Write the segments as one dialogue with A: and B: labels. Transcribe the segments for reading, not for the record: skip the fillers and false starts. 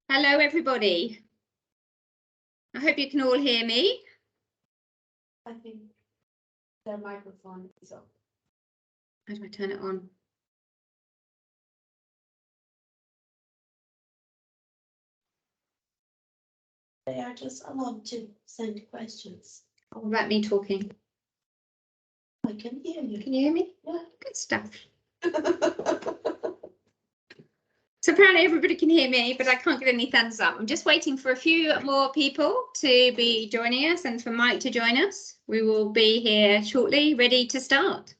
A: Hello, everybody. I hope you can all hear me.
B: I think their microphone is on.
A: How do I turn it on?
B: They are just allowed to send questions.
A: Oh, about me talking.
B: I can hear you.
A: Can you hear me?
B: Yeah.
A: Good stuff. So apparently everybody can hear me, but I can't get any thumbs up. I'm just waiting for a few more people to be joining us and for Mike to join us. We will be here shortly, ready to start.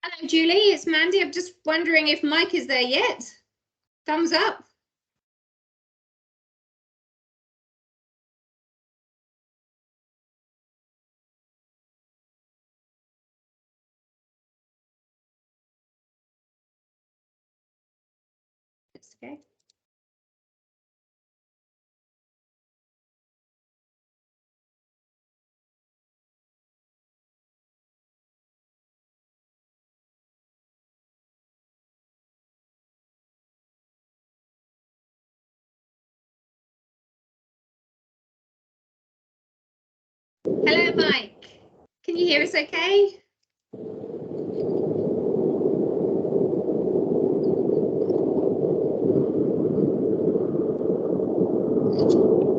A: Hello, Julie, it's Mandy. I'm just wondering if Mike is there yet. Thumbs up. That's okay. Hello, Mike. Can you hear us okay?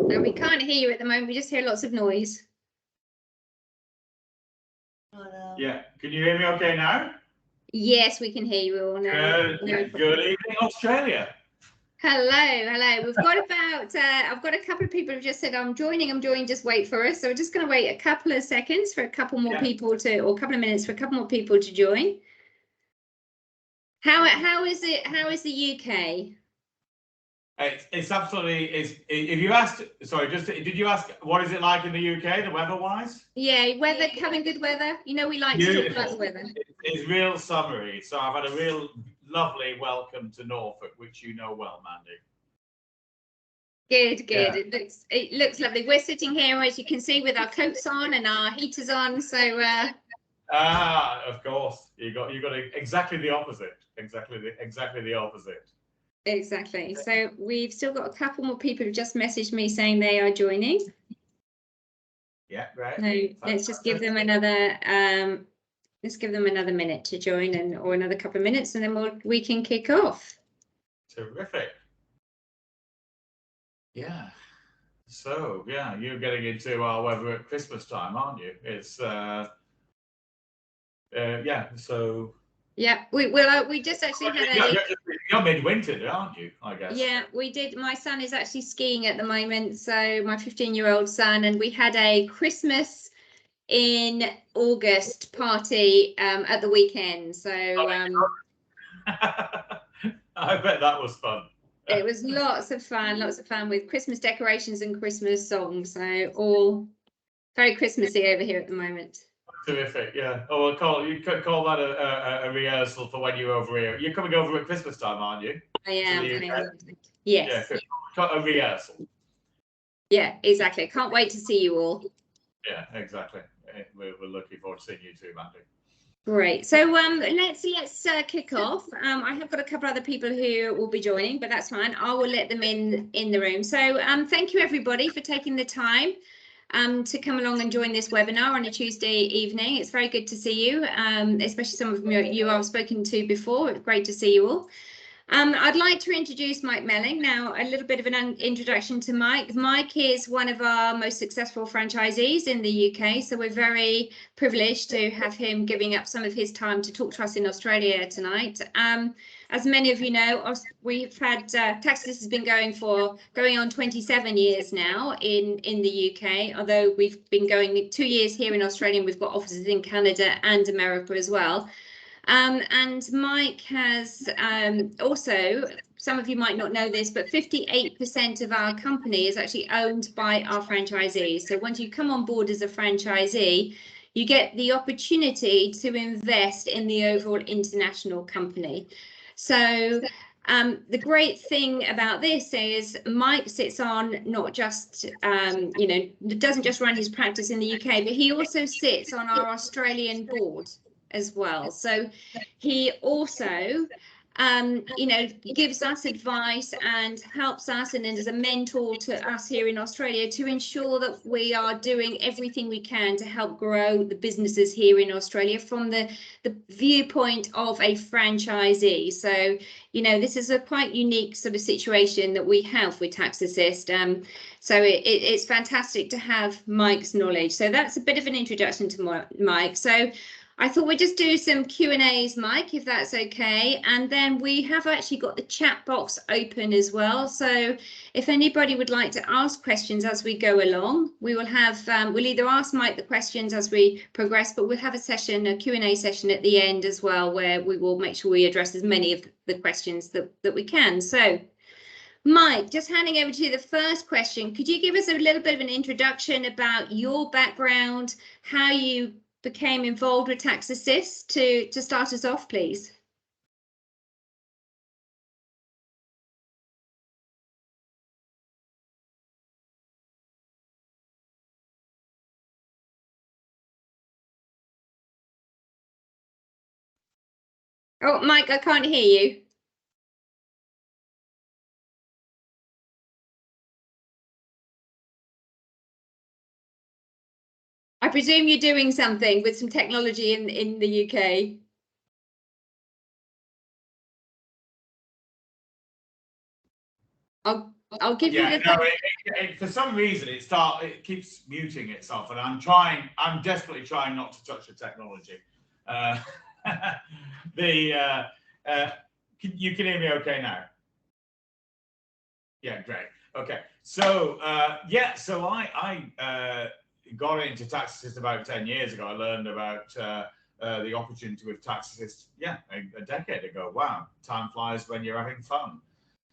A: No, we can't hear you at the moment. We just hear lots of noise.
C: Yeah, can you hear me okay now?
A: Yes, we can hear you all now.
C: Good evening, Australia.
A: Hello. We've got about, I've got a couple of people who've just said, I'm joining, just wait for us. So we're just going to wait a couple of seconds for a couple more people to, or a couple of minutes for a couple more people to join. How is it? How is the UK?
C: It's absolutely, if you asked, sorry, did you ask what is it like in the UK, the weather-wise?
A: Yeah, having good weather. You know, we like to talk about the weather.
C: It's real summery. So I've had a real lovely welcome to Norfolk, which you know well, Mandy.
A: Good.
C: Yeah.
A: It looks lovely. We're sitting here, as you can see, with our coats on and our heaters on. So
C: of course, you got exactly the opposite. Exactly the opposite.
A: Exactly. So we've still got a couple more people who just messaged me saying they are joining.
C: Yeah, right.
A: So let's just give them another minute to join, or another couple of minutes, and then we can kick off.
C: Terrific. Yeah. So yeah, you're getting into our weather at Christmas time, aren't you? It's yeah. So
A: yeah, we just actually had
C: you're midwinter, aren't you? I guess.
A: Yeah, we did. My son is actually skiing at the moment, so my 15-year-old son, and we had a Christmas in August party at the weekend. So
C: I bet that was fun.
A: It was lots of fun with Christmas decorations and Christmas songs. So all very Christmassy over here at the moment.
C: Terrific, yeah. Oh, you could call that a rehearsal for when you're over here. You're coming over at Christmas time, aren't you?
A: I am. Yes.
C: Yeah, a rehearsal.
A: Yeah, exactly. I can't wait to see you all.
C: Yeah, exactly. We're looking forward to seeing you too, Mandy.
A: Great. So let's kick off. I have got a couple other people who will be joining, but that's fine. I will let them in the room. So thank you everybody for taking the time to come along and join this webinar on a Tuesday evening. It's very good to see you, especially some of you I've spoken to before. It's great to see you all. I'd like to introduce Mike Melling. Now, a little bit of an introduction to Mike. Mike is one of our most successful franchisees in the UK, so we're very privileged to have him giving up some of his time to talk to us in Australia tonight. As many of you know, we've had TaxAssist has been going on 27 years now in the UK, although we've been going 2 years here in Australia, and we've got offices in Canada and America as well. And Mike has also, some of you might not know this, but 58% of our company is actually owned by our franchisees. So once you come on board as a franchisee, you get the opportunity to invest in the overall international company. So the great thing about this is Mike sits on not just, doesn't just run his practice in the UK, but he also sits on our Australian board as well. So he also gives us advice and helps us, and is a mentor to us here in Australia to ensure that we are doing everything we can to help grow the businesses here in Australia from the viewpoint of a franchisee. So this is a quite unique sort of situation that we have with TaxAssist. So it's fantastic to have Mike's knowledge. So that's a bit of an introduction to Mike. So I thought we'd just do some Q&As, Mike, if that's okay. And then we have actually got the chat box open as well. So if anybody would like to ask questions as we go along, we will have, we'll either ask Mike the questions as we progress, but we'll have a Q&A session at the end as well, where we will make sure we address as many of the questions that we can. So Mike, just handing over to you the first question. Could you give us a little bit of an introduction about your background, how you became involved with TaxAssist to start us off, please? Oh, Mike, I can't hear you. I presume you're doing something with some technology in the UK. I'll give you the.
C: No, for some reason it keeps muting itself, and I'm desperately trying not to touch the technology. You can hear me okay now? Yeah, great. Okay, so so I got into TaxAssist about 10 years ago. I learned about the opportunity with TaxAssist, a decade ago. Wow, time flies when you're having fun.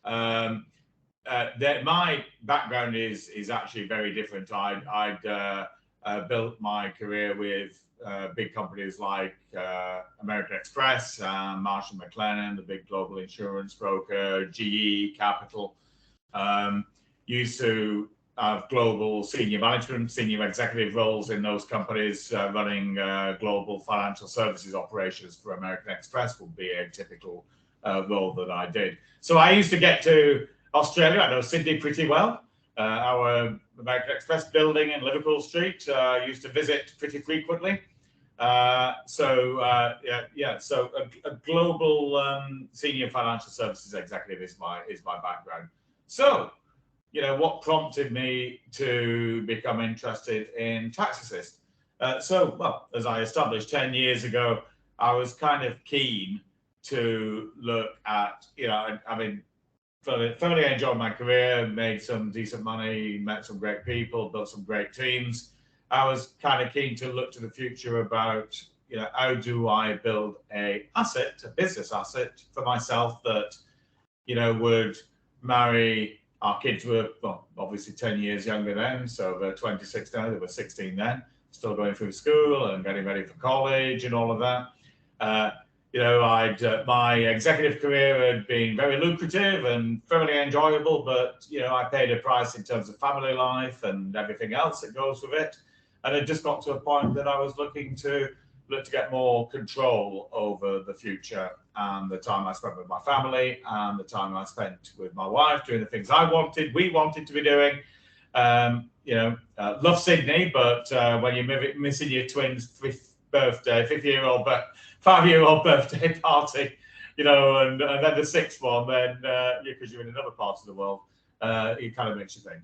C: My background is actually very different. I'd built my career with big companies like American Express, Marsh & McLennan, the big global insurance broker, GE Capital. Used to have global senior management, senior executive roles in those companies, running global financial services operations for American Express would be a typical role that I did. So I used to get to Australia. I know Sydney pretty well. Our American Express building in Liverpool Street, used to visit pretty frequently. So a global senior financial services executive is my background. So, what prompted me to become interested in TaxAssist? Well, as I established 10 years ago, I was kind of keen to look at, thoroughly enjoyed my career, made some decent money, met some great people, built some great teams. I was kind of keen to look to the future about, how do I build a business asset for myself that, would marry. Our kids were, well, obviously 10 years younger then, so they're 26 now, they were 16 then, still going through school and getting ready for college and all of that. My executive career had been very lucrative and thoroughly enjoyable, but, I paid a price in terms of family life and everything else that goes with it. And it just got to a point that I was looking to get more control over the future and the time I spent with my family and the time I spent with my wife doing the things we wanted to be doing. Love Sydney, but when you're missing your twins' 5-year-old birthday party, you know, and then the sixth one, then because you're in another part of the world, it kind of makes you think.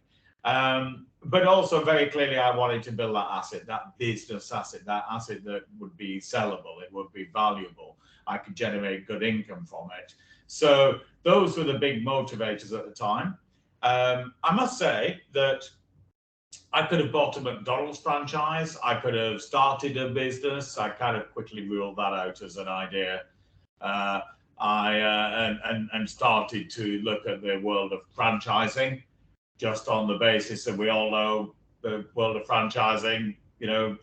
C: But also very clearly, I wanted to build that asset, that business asset, that asset that would be sellable, it would be valuable. I could generate good income from it. So those were the big motivators at the time. I must say that I could have bought a McDonald's franchise. I could have started a business. I kind of quickly ruled that out as an idea. And started to look at the world of franchising, just on the basis that we all know the world of franchising, you know,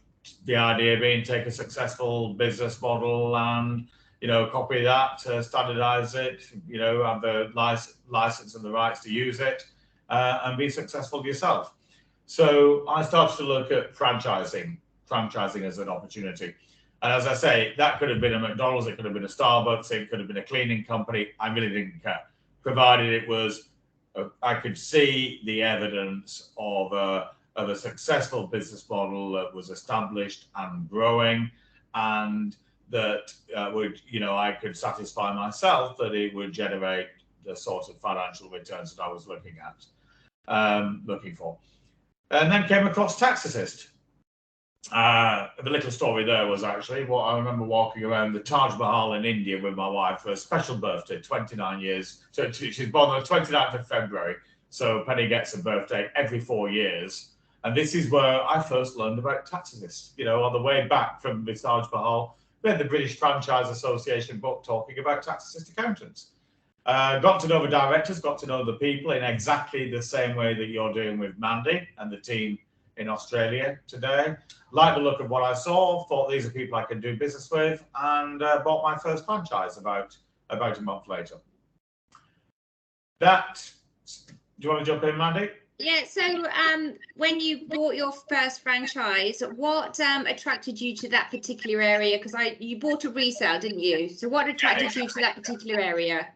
C: the idea being take a successful business model and, you know, copy that, standardize it, you know, have the license and the rights to use it, and be successful yourself. So I started to look at franchising as an opportunity. And as I say, that could have been a McDonald's, it could have been a Starbucks, it could have been a cleaning company. I really didn't care, provided it was, I could see the evidence of a successful business model that was established and growing, and that would, you know, I could satisfy myself that it would generate the sort of financial returns that I was looking for. And then came across TaxAssist. The little story there was actually what I remember walking around the Taj Mahal in India with my wife for a special birthday, 29 years. So she's born on the 29th of February. So Penny gets a birthday every 4 years. And this is where I first learned about TaxAssist. You know, on the way back from the Taj Mahal, we had the British Franchise Association book talking about TaxAssist accountants. Got to know the directors, got to know the people in exactly the same way that you're doing with Mandy and the team in Australia today. Liked the look of what I saw, thought these are people I could do business with, and bought my first franchise about a month later. Do you want to jump in, Mandy?
A: Yeah, so when you bought your first franchise, what attracted you to that particular area? Because you bought a resale, didn't you? So what attracted you to that particular area?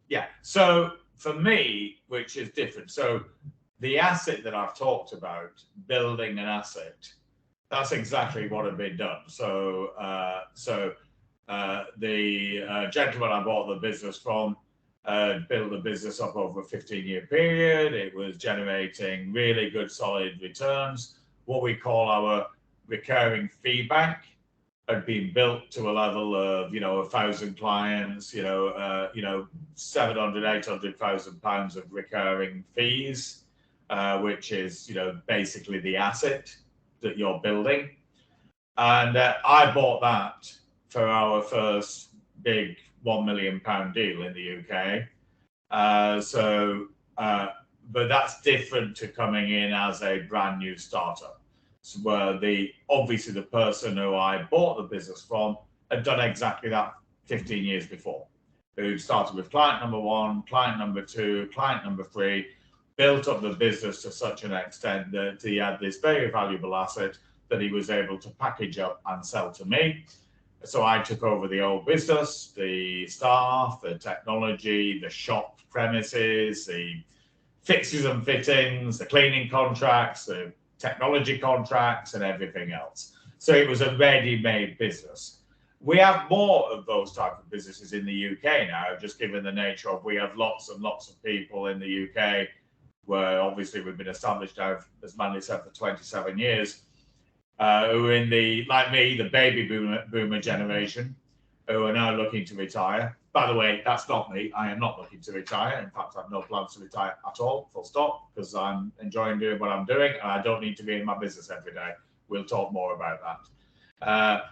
C: Yeah, so for me, which is different, so the asset that I've talked about, building an asset, that's exactly what had been done. So the gentleman I bought the business from built the business up over a 15-year period. It was generating really good, solid returns. What we call our recurring fee bank had been built to a level of, you know, 1,000 clients, 700, 800,000 pounds of recurring fees, which is, you know, basically the asset that you're building. And I bought that for our first big £1 million deal in the UK. But that's different to coming in as a brand new startup. So where obviously the person who I bought the business from had done exactly that 15 years before, who started with client number 1, client number 2, client number 3, built up the business to such an extent that he had this very valuable asset that he was able to package up and sell to me. So I took over the old business, the staff, the technology, the shop premises, the fixtures and fittings, the cleaning contracts, the technology contracts, and everything else. So it was a ready-made business. We have more of those type of businesses in the UK now, just given the nature of we have lots and lots of people in the UK where obviously we've been established now, as Mandy said, for 27 years, who are in like me, the baby boomer generation, who are now looking to retire. By the way, that's not me. I am not looking to retire. In fact, I have no plans to retire at all, full stop, because I'm enjoying doing what I'm doing, and I don't need to be in my business every day. We'll talk more about that.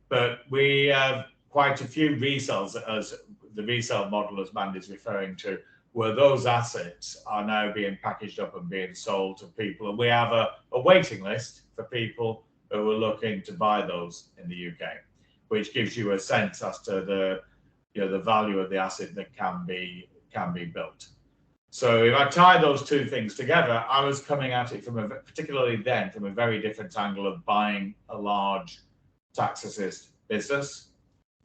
C: But we have quite a few resales, as the resale model, as Mandy's referring to, where those assets are now being packaged up and being sold to people. And we have a waiting list for people who are looking to buy those in the UK, which gives you a sense as to the value of the asset that can be built. So if I tie those two things together, I was coming at it particularly then from a very different angle of buying a large TaxAssist business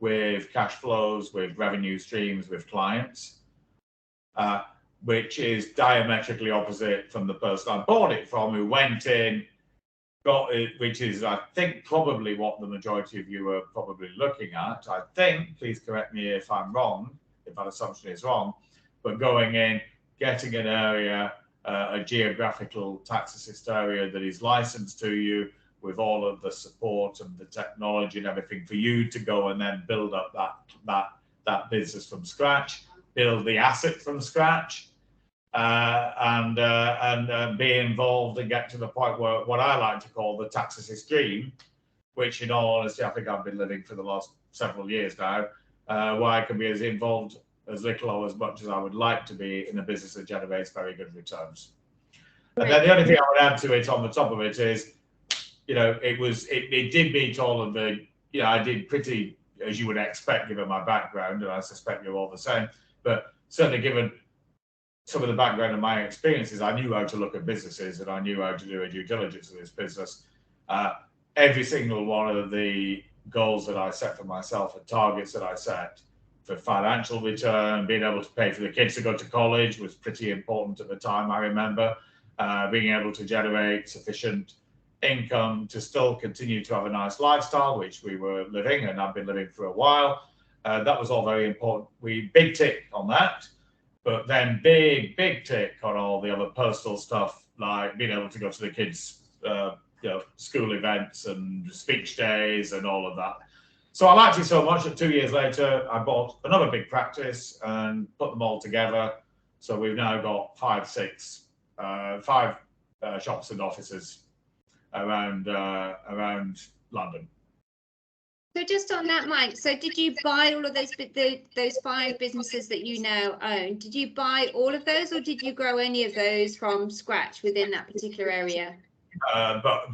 C: with cash flows, with revenue streams, with clients, which is diametrically opposite from the person I bought it from, who went in, got it, which is, I think, probably what the majority of you are probably looking at. I think, please correct me if I'm wrong, if that assumption is wrong, but going in, getting an area, a geographical tax assist area that is licensed to you with all of the support and the technology and everything for you to go and then build up that business from scratch, build the asset from scratch, and be involved and get to the point where what I like to call the tax assist dream, which in all honesty, I think I've been living for the last several years now, where I can be as involved as little or as much as I would like to be in a business that generates very good returns. And then the only thing I would add to it on the top of it is, it did meet all of the, I did pretty, as you would expect, given my background, and I suspect you're all the same, but certainly given some of the background of my experiences, I knew how to look at businesses and I knew how to do a due diligence of this business. Every single one of the goals that I set for myself and targets that I set for financial return, being able to pay for the kids to go to college was pretty important at the time, I remember. Being able to generate sufficient income to still continue to have a nice lifestyle, which we were living and I've been living for a while. That was all very important. Big tick on that. But then big tick on all the other personal stuff, like being able to go to the kids' school events and speech days and all of that. So I liked it so much that 2 years later, I bought another big practice and put them all together. So we've now got five shops and offices around London.
A: So just on that, Mike, so did you buy all of those 5 businesses that you now own? Did you buy all of those, or did you grow any of those from scratch within that particular area?
C: But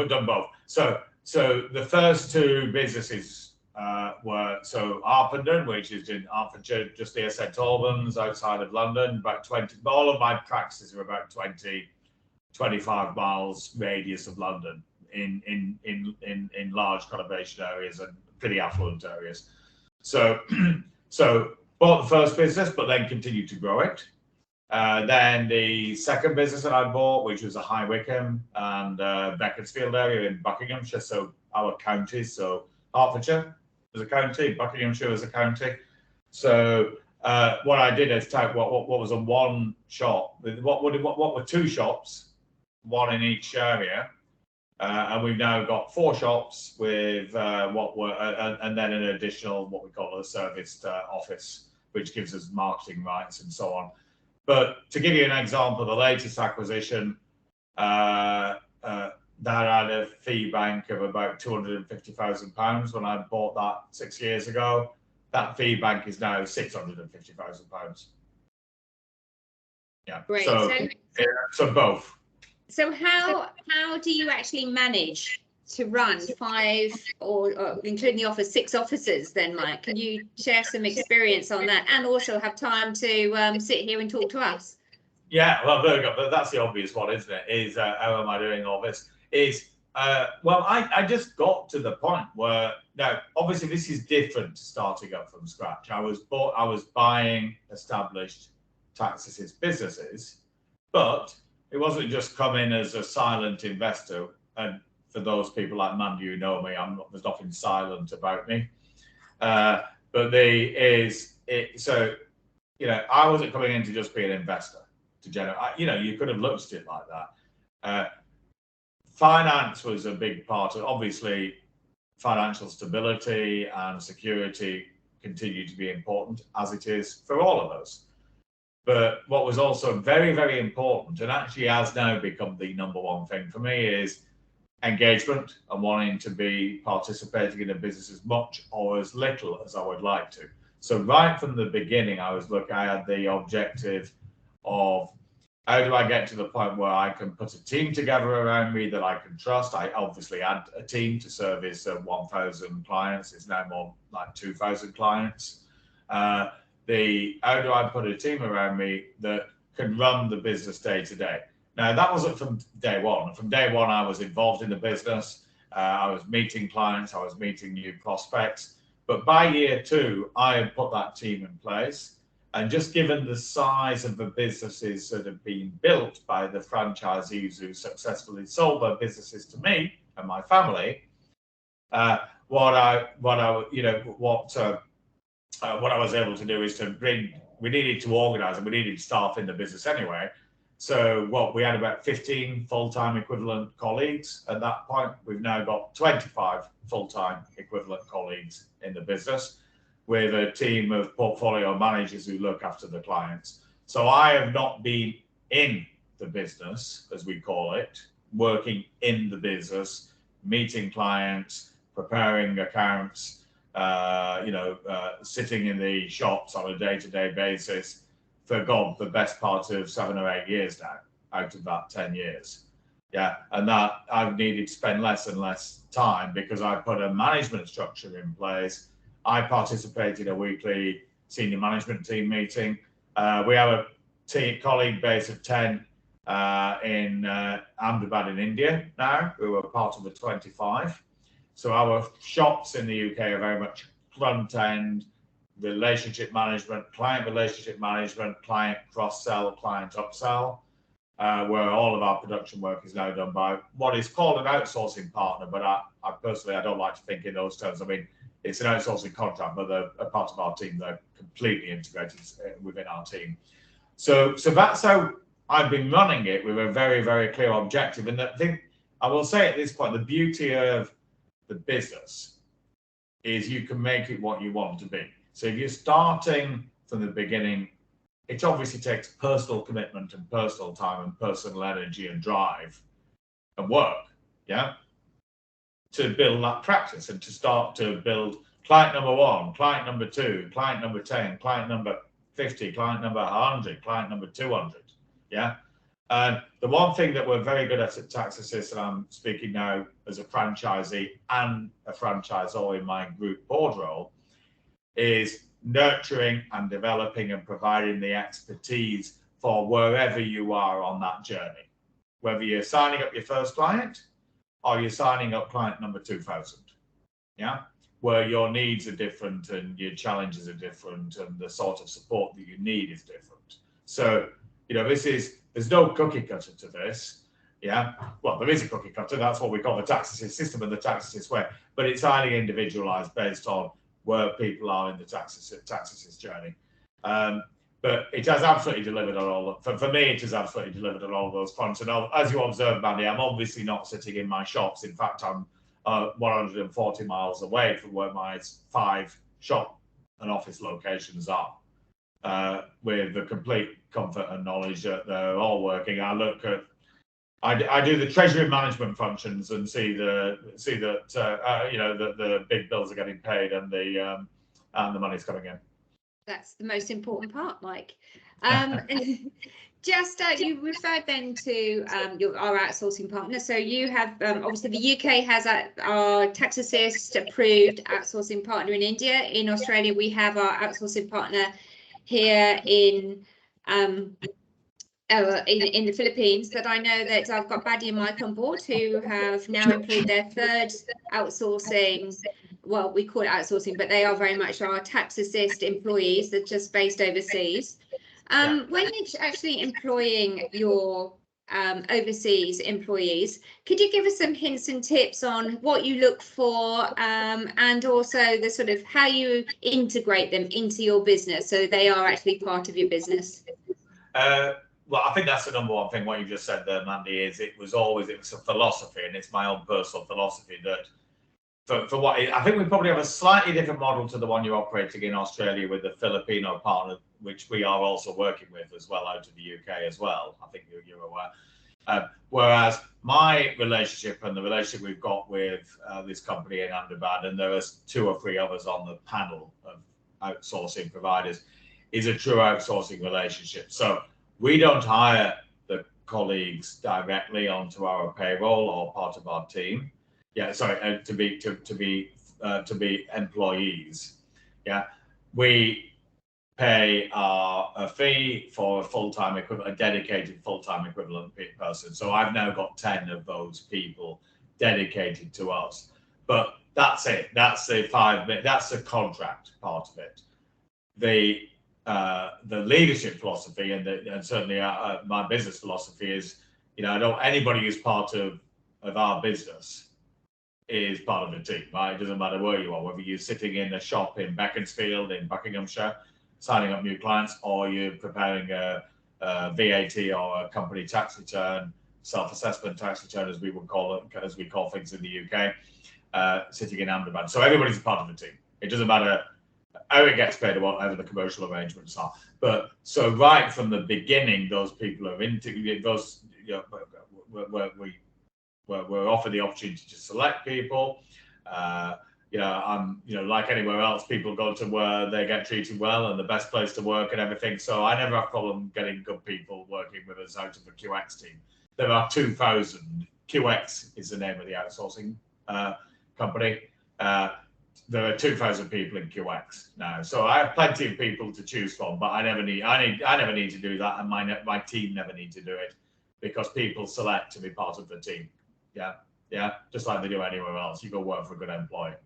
C: done both. So the first 2 businesses were Arpenden, which is in Hertfordshire, just near St Albans, outside of London. About 20. All of my practices are about 25 miles radius of London. In large conurbation areas and pretty affluent areas. So bought the first business, but then continued to grow it. Then the second business that I bought, which was a High Wycombe and Beaconsfield area in Buckinghamshire, so our counties. So Hertfordshire was a county, Buckinghamshire was a county. So what I did is take what was a one shop, what were 2 shops, one in each area. And we've now got 4 shops with and then an additional what we call a serviced office, which gives us marketing rights and so on. But to give you an example, the latest acquisition that had a fee bank of about £250,000 when I bought that 6 years ago. That fee bank is now £650,000. Yeah.
A: Great.
C: So both.
A: So how do you actually manage to run 5 or including the office 6 offices then, Mike? Can you share some experience on that and also have time to sit here and talk to us?
C: Yeah, well, there we go. But that's the obvious one, isn't it? Is how am I doing all this? I just got to the point where now obviously this is different to starting up from scratch. I was buying established tax assist businesses, but it wasn't just come in as a silent investor. And for those people like Mandy who know me, there's nothing silent about me. I wasn't coming in to just be an investor to generate. You could have looked at it like that. Finance was a big part of, obviously, financial stability and security continue to be important, as it is for all of us. But what was also very, very important, and actually has now become the number one thing for me, is engagement and wanting to be participating in a business as much or as little as I would like to. So right from the beginning, I had the objective of how do I get to the point where I can put a team together around me that I can trust. I obviously had a team to service 1,000 clients. It's now more like 2,000 clients. How do I put a team around me that can run the business day to day? Now, that wasn't from day one. From day one, I was involved in the business. I was meeting clients. I was meeting new prospects. But by year 2, I had put that team in place. And just given the size of the businesses that have been built by the franchisees who successfully sold their businesses to me and my family, what I was able to do is to bring. We needed to organise, and we needed staff in the business anyway. So we had about 15 full-time equivalent colleagues at that point. We've now got 25 full-time equivalent colleagues in the business, with a team of portfolio managers who look after the clients. So I have not been in the business, as we call it, working in the business, meeting clients, preparing accounts, sitting in the shops on a day-to-day basis for the best part of 7 or 8 years now, out of that 10 years. Yeah, and that I've needed to spend less and less time because I put a management structure in place. I participate in a weekly senior management team meeting. We have a colleague base of 10 in Ahmedabad in India now, who are part of the 25. So our shops in the UK are very much front end relationship management, client relationship management, client cross-sell, client upsell, where all of our production work is now done by what is called an outsourcing partner. But I personally, I don't like to think in those terms. I mean, it's an outsourcing contract, but they're a part of our team. They're completely integrated within our team. So that's how I've been running it, with a very, very clear objective. And I will say at this point, the beauty of the business is you can make it what you want to be. So if you're starting from the beginning, it obviously takes personal commitment and personal time and personal energy and drive and work, yeah, to build that practice and to start to build client number 1, client number 2, client number 10, client number 50, client number 100, client number 200, yeah. And the one thing that we're very good at TaxAssist, and I'm speaking now as a franchisee and a franchisor in my group board role, is nurturing and developing and providing the expertise for wherever you are on that journey. Whether you're signing up your first client or you're signing up client number 2000, yeah, where your needs are different and your challenges are different and the sort of support that you need is different. So, there's no cookie cutter to this. Yeah, well, there is a cookie cutter. That's what we call the TaxAssist system and the TaxAssist way. But it's highly individualized based on where people are in the TaxAssist journey. But it has absolutely delivered on all. For me, it has absolutely delivered on all those fronts. And as you observed, Mandy, I'm obviously not sitting in my shops. In fact, I'm 140 miles away from where my 5 shop and office locations are. With the complete comfort and knowledge that they're all working. I do the treasury management functions and see that the big bills are getting paid and the money's coming in.
A: That's the most important part, Mike. You referred then to our outsourcing partner. So you have obviously the UK has our TaxAssist approved outsourcing partner in India. In Australia, we have our outsourcing partner here in the Philippines. But I know that I've got Baddy and Mike on board who have now employed their 3rd outsourcing. Well, we call it outsourcing, but they are very much our TaxAssist employees. They're just based overseas. When you're actually employing your overseas employees, could you give us some hints and tips on what you look for, and also the sort of how you integrate them into your business so they are actually part of your business?
C: Well, I think that's the number one thing. What you just said there, Mandy, is it was a philosophy, and it's my own personal philosophy that for what I think we probably have a slightly different model to the one you're operating in Australia with the Filipino partner, which we are also working with as well out of the UK as well. I think you're aware. Whereas my relationship and the relationship we've got with this company in Ahmedabad, and there are 2 or 3 others on the panel of outsourcing providers, is a true outsourcing relationship. So we don't hire the colleagues directly onto our payroll or part of our team. Yeah, sorry, to be employees. Yeah, we pay a fee for a full-time equivalent, a dedicated full-time equivalent person. So I've now got 10 of those people dedicated to us. But that's it. That's the 5 minutes. That's the contract part of it. The the leadership philosophy and certainly my business philosophy is, I don't, anybody who's part of our business is part of the team, right? It doesn't matter where you are, whether you're sitting in a shop in Beaconsfield in Buckinghamshire, signing up new clients, or you're preparing a VAT or a company tax return, self-assessment tax return, as we would call it, as we call things in the UK, sitting in Ahmedabad. So everybody's a part of the team. It doesn't matter how it gets paid or whatever the commercial arrangements are. But so right from the beginning, those people are those, we're offered the opportunity to select people. Like anywhere else, people go to where they get treated well and the best place to work and everything. So I never have a problem getting good people working with us out of the QX team. There are 2,000. QX is the name of the outsourcing company. There are 2,000 people in QX now, so I have plenty of people to choose from. But I never need to do that, and my team never need to do it, because people select to be part of the team. Yeah, just like they do anywhere else. You go work for a good employer.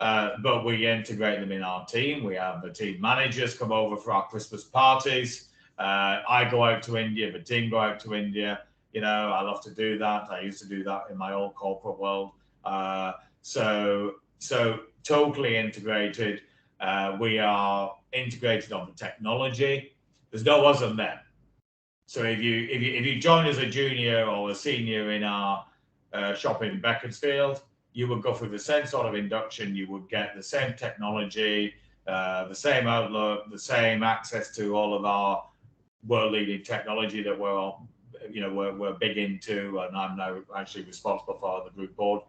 C: But we integrate them in our team. We have the team managers come over for our Christmas parties. I go out to India. The team go out to India. I love to do that. I used to do that in my old corporate world. So totally integrated. We are integrated on the technology. There's no us and them. So if you join as a junior or a senior in our shop in Beaconsfield, you would go through the same sort of induction. You would get the same technology, the same outlook, the same access to all of our world-leading technology that we're big into, and I'm now actually responsible for the group board.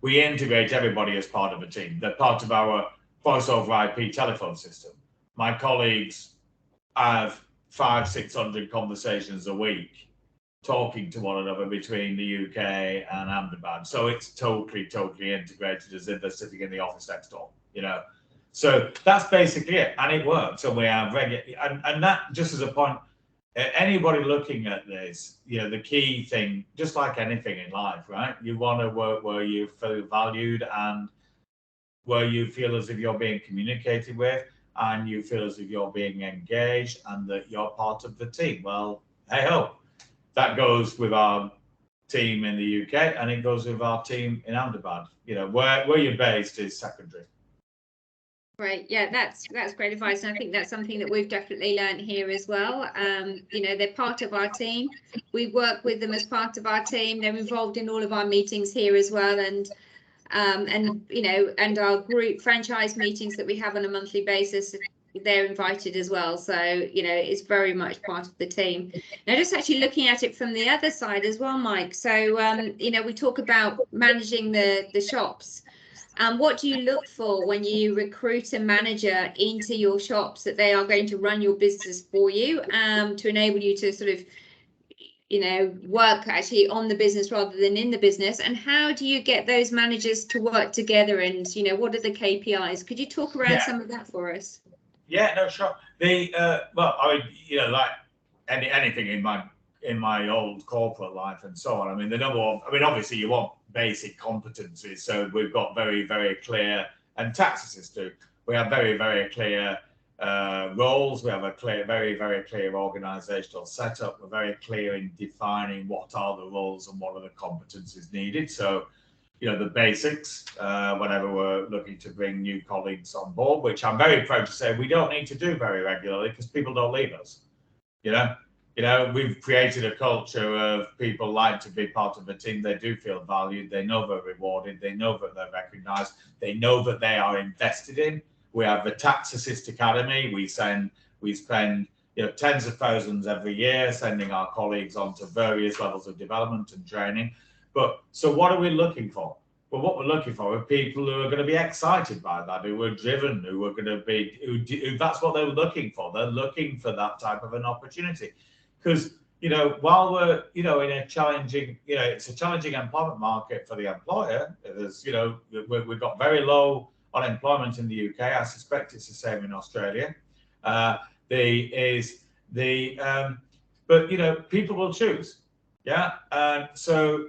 C: We integrate everybody as part of a team. They're part of our voice over IP telephone system. My colleagues have 500-600 conversations a week talking to one another between the UK and Ahmedabad. So it's totally integrated, as if they're sitting in the office next door, So that's basically it, and it works. And we have and that, just as a point, anybody looking at this, the key thing, just like anything in life, right? You want to work where you feel valued and where you feel as if you're being communicated with, and you feel as if you're being engaged and that you're part of the team. Well, hey ho, that goes with our team in the UK, and it goes with our team in Ahmedabad. Where you're based is secondary.
A: Right, yeah, that's great advice, and I think that's something that we've definitely learned here as well. They're part of our team. We work with them as part of our team. They're involved in all of our meetings here as well, and our group franchise meetings that we have on a monthly basis, they're invited as well. So it's very much part of the team. Now, just actually looking at it from the other side as well, Mike. So we talk about managing the shops. What do you look for when you recruit a manager into your shops, that they are going to run your business for you, to enable you to sort of, work actually on the business rather than in the business? And how do you get those managers to work together? And, what are the KPIs? Could you talk around some of that for us?
C: Yeah, no, sure. Like anything in my old corporate life and so on. I mean, obviously you want basic competencies. So we've got very, very clear, and TaxAssist too. We have very, very clear roles. We have a very, very clear organizational setup. We're very clear in defining what are the roles and what are the competencies needed. So, the basics, whenever we're looking to bring new colleagues on board, which I'm very proud to say we don't need to do very regularly, because people don't leave us. We've created a culture of people like to be part of the team. They do feel valued. They know they're rewarded. They know that they're recognized. They know that they are invested in. We have the TaxAssist Academy. We spend tens of thousands every year sending our colleagues on to various levels of development and training. But so what are we looking for? Well, what we're looking for are people who are going to be excited by that, who are driven, who are going to be, who that's what they're looking for. They're looking for that type of an opportunity. Because, while we're, in a challenging, it's a challenging employment market for the employer. There's, we've got very low unemployment in the UK. I suspect it's the same in Australia. But, people will choose. Yeah. And so,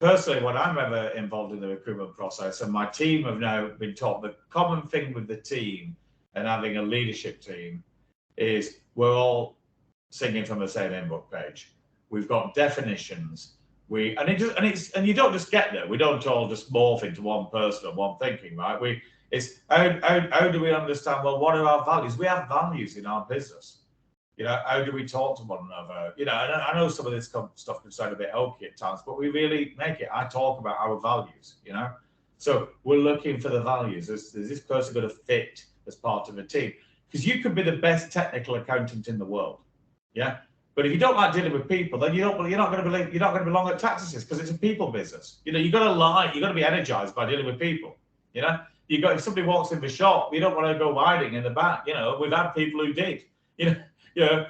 C: personally, when I'm ever involved in the recruitment process, and my team have now been taught, the common thing with the team and having a leadership team is we're all singing from the same inbox page. We've got definitions. And you don't just get there. We don't all just morph into one person or one thinking, right? It's how do we understand? Well, what are our values? We have values in our business. You know, how do we talk to one another? You know, I know some of this stuff can sound a bit hokey at times, but we really make it. I talk about our values. You know, so we're looking for the values. Is this person going to fit as part of a team? Because you could be the best technical accountant in the world, yeah. But if you don't like dealing with people, then you're not going to belong at TaxAssist, because it's a people business. You know, you've got to lie. You've got to be energized by dealing with people. You know, if somebody walks in the shop, you don't want to go hiding in the back. You know, we've had people who did. You know,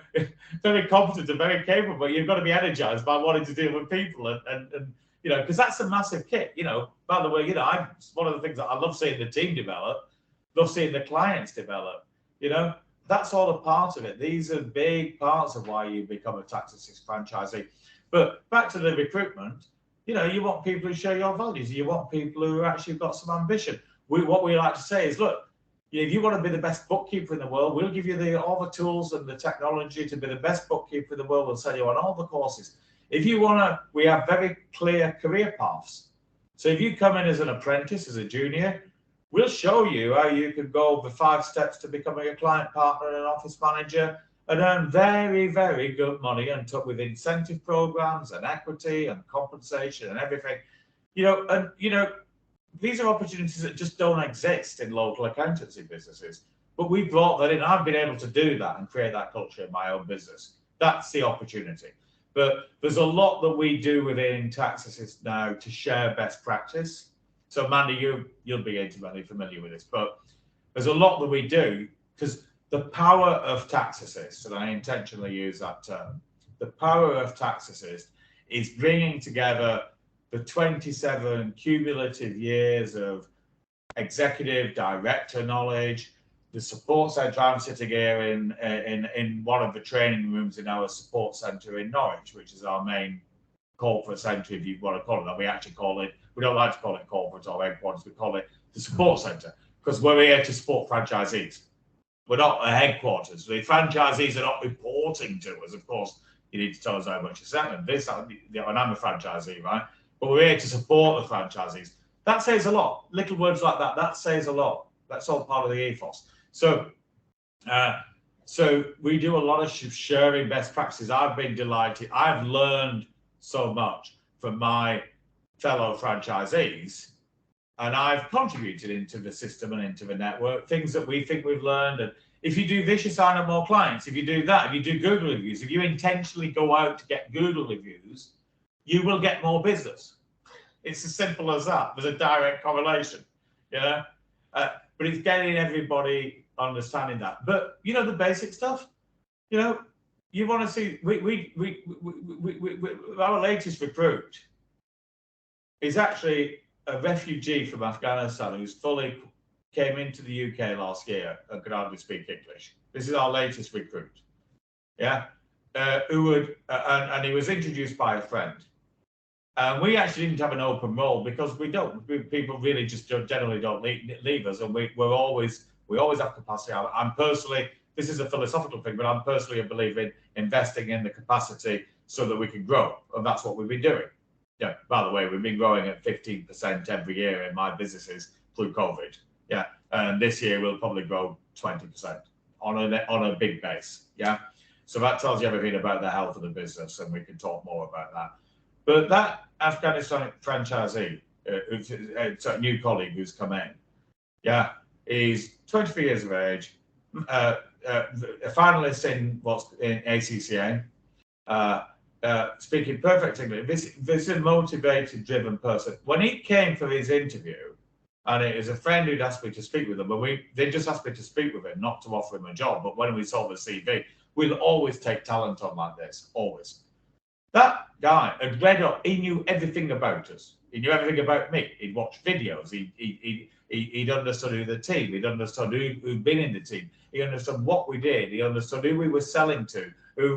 C: very competent and very capable. But you've got to be energized by wanting to deal with people, and you know, because that's a massive kit. You know, by the way, you know, one of the things that I love seeing the team develop, love seeing the clients develop. You know, that's all a part of it. These are big parts of why you become a TaxAssist franchisee. But back to the recruitment, you know, you want people who share your values. You want people who actually got some ambition. What we like to say is, look, if you want to be the best bookkeeper in the world, we'll give you all the tools and the technology to be the best bookkeeper in the world. We'll send you on all the courses. If you want to, we have very clear career paths. So if you come in as an apprentice, as a junior, we'll show you how you can go the 5 steps to becoming a client partner and an office manager and earn very, very good money, and with incentive programs and equity and compensation and everything. You know, and you know, these are opportunities that just don't exist in local accountancy businesses. But we brought that in. I've been able to do that and create that culture in my own business. That's the opportunity. But there's a lot that we do within TaxAssist now to share best practice. So Mandy, you'll be intimately familiar with this, but there's a lot that we do, because the power of TaxAssist, and I intentionally use that term, the power of TaxAssist is bringing together the 27 cumulative years of executive director knowledge, the support centre. I'm sitting here in one of the training rooms in our support centre in Norwich, which is our main corporate centre, if you want to call it that. We actually call it, we don't like to call it corporate or headquarters, we call it the support centre, because we're here to support franchisees. We're not a headquarters. The franchisees are not reporting to us. Of course, you need to tell us how much you're selling. And I'm a franchisee, right? But we're here to support the franchisees. That says a lot. Little words like that says a lot. That's all part of the ethos. So we do a lot of sharing best practices. I've been delighted. I've learned so much from my fellow franchisees, and I've contributed into the system and into the network, things that we think we've learned. And if you do this, you sign up more clients. If you do that, if you do Google reviews, if you intentionally go out to get Google reviews, you will get more business. It's as simple as that. There's a direct correlation, you know. But it's getting everybody understanding that. But you know, the basic stuff, you know, you want to see. Our latest recruit is actually a refugee from Afghanistan who's fully came into the UK last year and could hardly speak English. This is our latest recruit. Yeah, and he was introduced by a friend. And we actually didn't have an open role because people really just generally don't leave us, and we always have capacity. I'm personally, this is a philosophical thing, but I'm personally a believer in investing in the capacity so that we can grow, and that's what we've been doing. Yeah. By the way, we've been growing at 15% every year in my businesses through COVID. Yeah, and this year we'll probably grow 20% on a big base. Yeah, so that tells you everything about the health of the business, and we can talk more about that. But that Afghanistan franchisee, who's a new colleague who's come in, yeah, is 23 years of age, a finalist in ACCA, speaking perfect English. This is a motivated, driven person. When he came for his interview, and it was a friend who'd asked me to speak with him, but they just asked me to speak with him, not to offer him a job. But when we saw the CV, we'll always take talent on like this, always. That guy had read up. He knew everything about us. He knew everything about me. He'd watched videos. He'd understood who the team. He'd understood who'd been in the team. He understood what we did. He understood who we were selling to,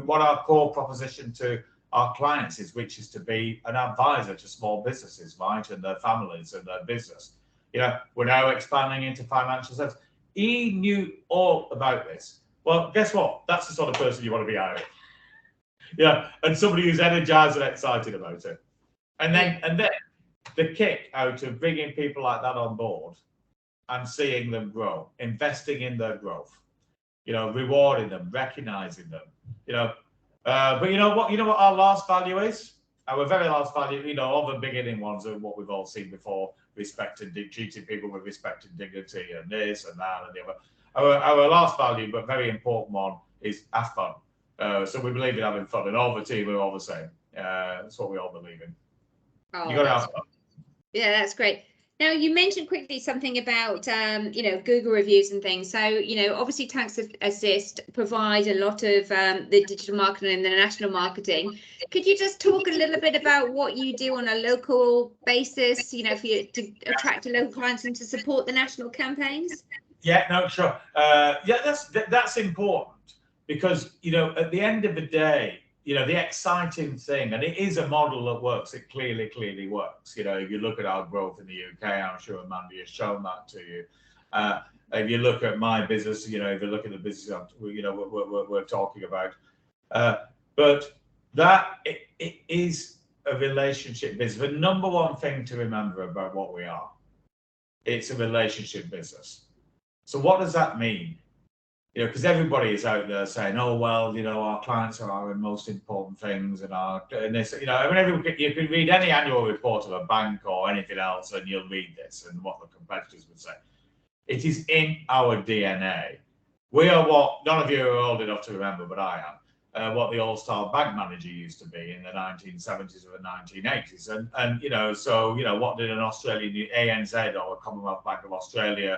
C: what our core proposition to our clients is, which is to be an advisor to small businesses, right, and their families and their business. You know, we're now expanding into financial services. He knew all about this. Well, guess what? That's the sort of person you want to be hiring. Yeah, and somebody who's energized and excited about it. And then the kick out of bringing people like that on board and seeing them grow, investing in their growth, you know, rewarding them, recognizing them, you know. But you know what our last value is? Our very last value, you know, all the beginning ones are what we've all seen before: respect and treating people with respect and dignity, and this and that and the other. Our last value, but very important one, is have fun. So we believe in having fun, and all the team are all the same. That's what we all believe in.
A: Oh,
C: You got to have fun.
A: Yeah, that's great. Now, you mentioned quickly something about, you know, Google reviews and things. So, you know, obviously TaxAssist provide a lot of the digital marketing and the national marketing. Could you just talk a little bit about what you do on a local basis, you know, for you to attract local clients and to support the national campaigns?
C: Yeah, no, sure. Yeah, that's important because, you know, at the end of the day, you know, the exciting thing, and it is a model that works, it clearly works. You know, if you look at our growth in the UK, I'm sure Mandy has shown that to you. If you look at my business, you know, if you look at the business, you know, we're talking about, but that it is a relationship business. The number one thing to remember about what we are, it's a relationship business. So what does that mean? You know, because everybody is out there saying, "Oh well, you know, our clients are our most important things," and this, you know, I mean, you can read any annual report of a bank or anything else, and you'll read this and what the competitors would say. It is in our DNA. We are what none of you are old enough to remember, but I am. What the all-star bank manager used to be in the 1970s or the 1980s, and you know, so you know, what did an Australian ANZ or a Commonwealth Bank of Australia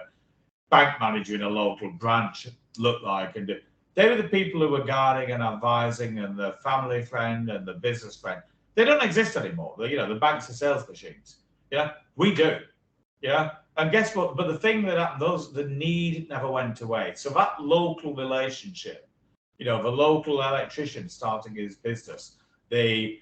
C: bank manager in a local branch look like? And they were the people who were guarding and advising, and the family friend and the business friend. They don't exist anymore. You know, the banks are sales machines. Yeah, we do. Yeah, and guess what? But the thing that happened, the need never went away. So that local relationship, you know, the local electrician starting his business, the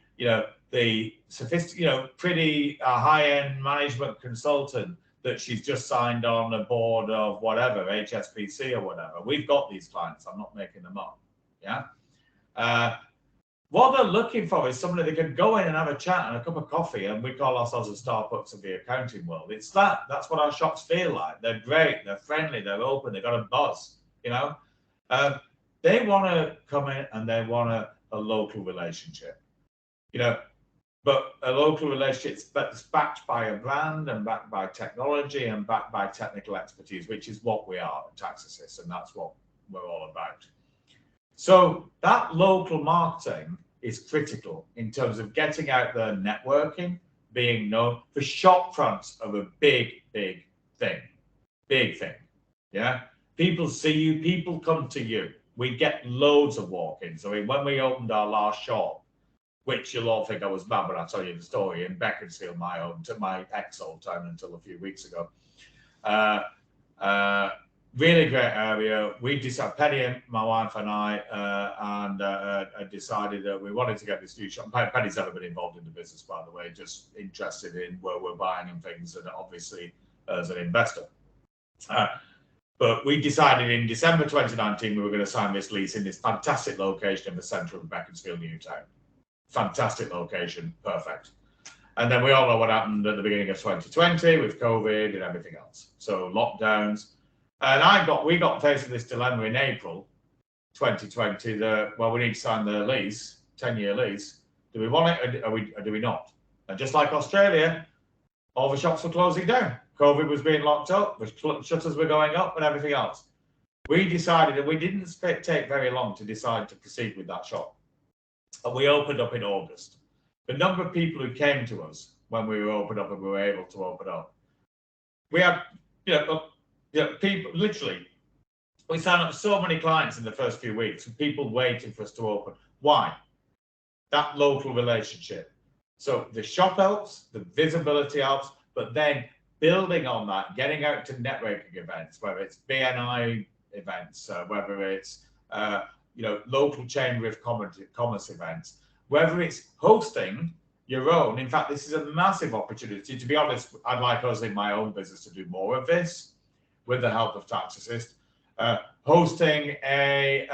C: sophisticated, you know, pretty high-end management consultant that she's just signed on a board of whatever, HSBC or whatever. We've got these clients. I'm not making them up. Yeah. What they're looking for is somebody that can go in and have a chat and a cup of coffee, and we call ourselves the Starbucks of the accounting world. It's that. That's what our shops feel like. They're great. They're friendly. They're open. They've got a buzz. You know, they want to come in and they want a local relationship. You know. But a local relationship that's backed by a brand and backed by technology and backed by technical expertise, which is what we are at TaxAssist, and that's what we're all about. So that local marketing is critical in terms of getting out there, networking, being known. The shop fronts are a big thing. Yeah, people see you, people come to you. We get loads of walk-ins. I mean, when we opened our last shop, which you'll all think I was bad, but I'll tell you the story, in Beaconsfield, my ex-old town until a few weeks ago. Really great area. We decided, Penny, my wife and I, decided that we wanted to get this new shop. Penny's never been involved in the business, by the way, just interested in where we're buying and things, and obviously as an investor. But we decided in December 2019 we were going to sign this lease in this fantastic location in the centre of Beaconsfield, Newtown. Fantastic location, perfect. And then we all know what happened at the beginning of 2020 with COVID and everything else. So lockdowns. And we got faced with this dilemma in April 2020 that, well, we need to sign the lease, 10-year lease. Do we want it or do we not? And just like Australia, all the shops were closing down. COVID was being locked up, the shutters were going up and everything else. We decided, and we didn't take very long to decide to proceed with that shop. And we opened up in August. The number of people who came to us when we were opened up and we were able to open up, we had, people literally, we signed up so many clients in the first few weeks, people waiting for us to open. Why? That local relationship. So the shop helps, the visibility helps, but then building on that, getting out to networking events, whether it's BNI events, whether it's local chamber of commerce events, whether it's hosting your own. In fact, this is a massive opportunity. To be honest, I'd like us in my own business to do more of this with the help of TaxAssist. Hosting a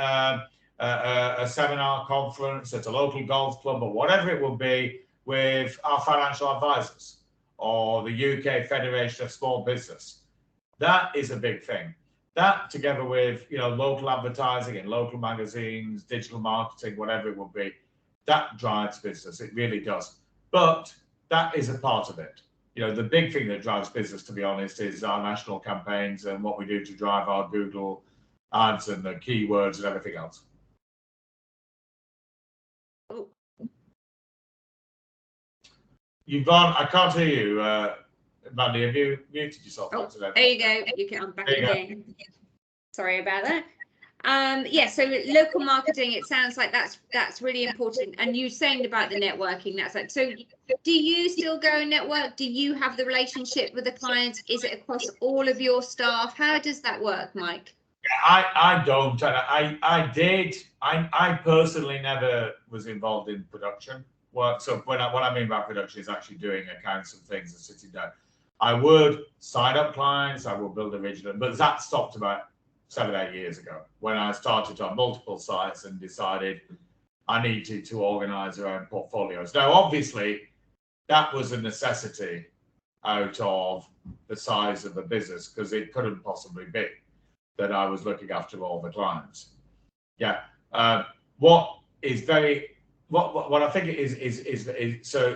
C: seminar conference at a local golf club or whatever it will be with our financial advisors or the UK Federation of Small Business. That is a big thing. That together with, you know, local advertising in local magazines, digital marketing, whatever it will be, that drives business. It really does. But that is a part of it. You know, the big thing that drives business, to be honest, is our national campaigns and what we do to drive our Google ads and the keywords and everything else. You've gone, I can't hear you, Mandy. Have you muted yourself?
A: Oh, there you go. I'm back again. Sorry about that. Yeah, so local marketing, it sounds like that's really important. And you saying about the networking, that's like, so do you still go and network? Do you have the relationship with the clients? Is it across all of your staff? How does that work, Mike?
C: I don't. I did. I personally never was involved in production work. So what I mean by production is actually doing accounts and things and sitting down. I would sign up clients. I would build original, but that stopped about 7 or 8 years ago when I started on multiple sites and decided I needed to organize our own portfolios. Now, obviously, that was a necessity out of the size of the business because it couldn't possibly be that I was looking after all the clients. Yeah. What I think so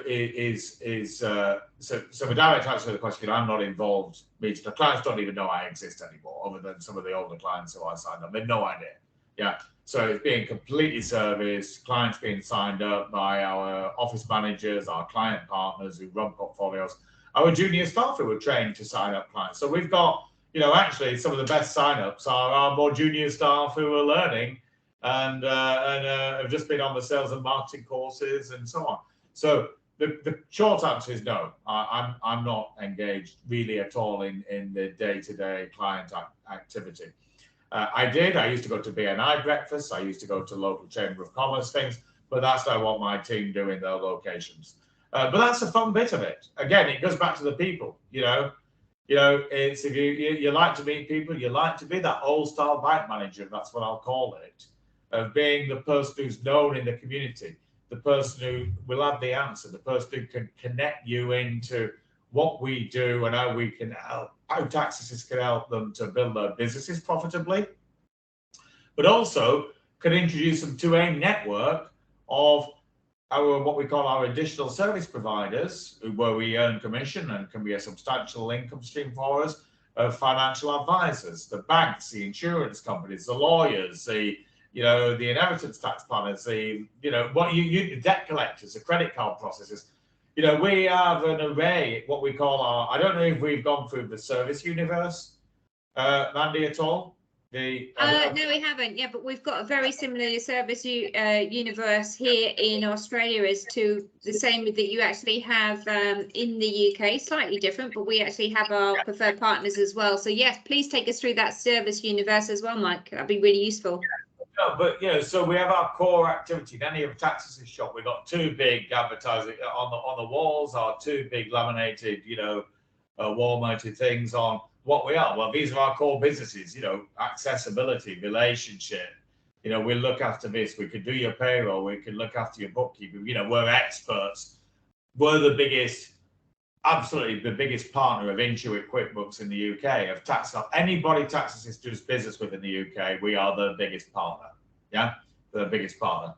C: the direct answer to the question, I'm not involved. The clients don't even know I exist anymore, other than some of the older clients who I signed up. They have no idea. Yeah. So it's being completely serviced, clients being signed up by our office managers, our client partners who run portfolios, our junior staff who were trained to sign up clients. So we've got, you know, actually some of the best signups are our more junior staff who are learning and have just been on the sales and marketing courses and so on. So the short answer is no. I'm not engaged really at all in the day-to-day client activity. I used to go to BNI breakfasts. I used to go to local Chamber of Commerce things, but that's not what my team do in their locations. But that's a fun bit of it. Again, it goes back to the people, you know, it's if you like to meet people, you like to be that old style bank manager, that's what I'll call it, of being the person who's known in the community, the person who will have the answer, the person who can connect you into what we do and how we can help, how TaxAssist can help them to build their businesses profitably, but also can introduce them to a network of what we call our additional service providers, where we earn commission and can be a substantial income stream for us, of financial advisors, the banks, the insurance companies, the lawyers, the inheritance tax planners, the debt collectors, the credit card processors. You know, we have an array, what we call I don't know if we've gone through the service universe, Mandy, at all.
A: No, we haven't. Yeah, but we've got a very similar service universe here in Australia as to the same that you actually have in the UK. Slightly different, but we actually have our preferred partners as well. So yes, please take us through that service universe as well, Mike. That'd be really useful.
C: No, but so we have our core activity. In any of TaxAssist shop, we've got two big advertising on the walls, our two big laminated, wall-mounted things on what we are. Well, these are our core businesses, accessibility, relationship. We look after this. We could do your payroll. We can look after your bookkeeping. We're experts. We're the biggest, absolutely the biggest partner of Intuit QuickBooks in the UK, of tax. Anybody TaxAssist does business with in the UK, we are the biggest partner. Yeah, the biggest partner.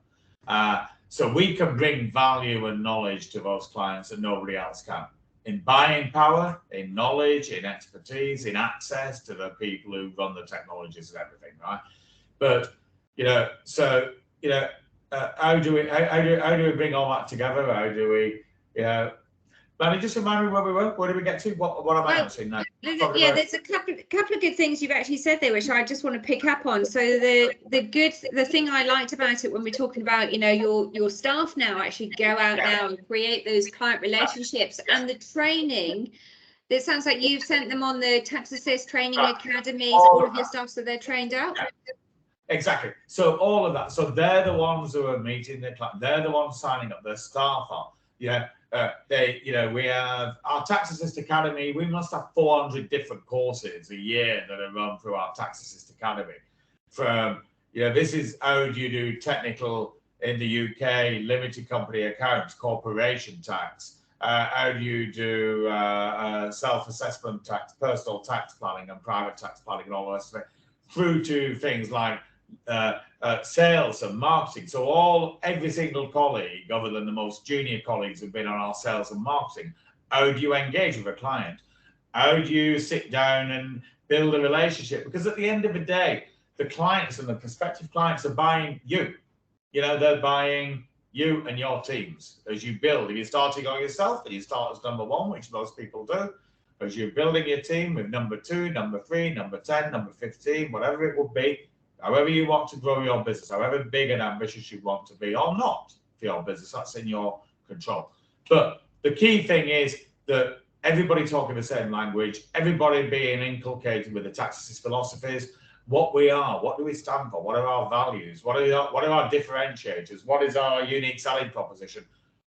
C: So we can bring value and knowledge to those clients that nobody else can. In buying power, in knowledge, in expertise, in access to the people who run the technologies and everything, right? But how do we bring all that together? How do we, Manny, just remind me where we were. Where did we get to? What am I answering now?
A: Yeah, there's a couple of good things you've actually said there, which I just want to pick up on. So the thing I liked about it when we're talking about, your staff now actually go out now and create those client relationships and the training. It sounds like you've sent them on the TaxAssist training academies, all of your staff, so they're trained out.
C: Exactly. So all of that. So they're the ones who are meeting the client. They're the ones signing up. Their staff are. Yeah. We have our TaxAssist Academy. We must have 400 different courses a year that are run through our TaxAssist Academy. From, this is how do you do technical in the UK, limited company accounts, corporation tax. How do you do self-assessment tax, personal tax planning and private tax planning and all the rest of it, through to things like sales and marketing. So every single colleague, other than the most junior colleagues who've been on our sales and marketing, how do you engage with a client? How do you sit down and build a relationship? Because at the end of the day, the clients and the prospective clients are buying you. They're buying you and your teams as you build. If you're starting on yourself, then you start as number 1, which most people do. As you're building your team with number 2, number 3, number 10, number 15, whatever it will be, however you want to grow your business, however big and ambitious you want to be or not for your business, that's in your control. But the key thing is that everybody talking the same language, everybody being inculcated with the TaxAssist philosophies, what we are, what do we stand for, what are our values, what are our differentiators, what is our unique selling proposition.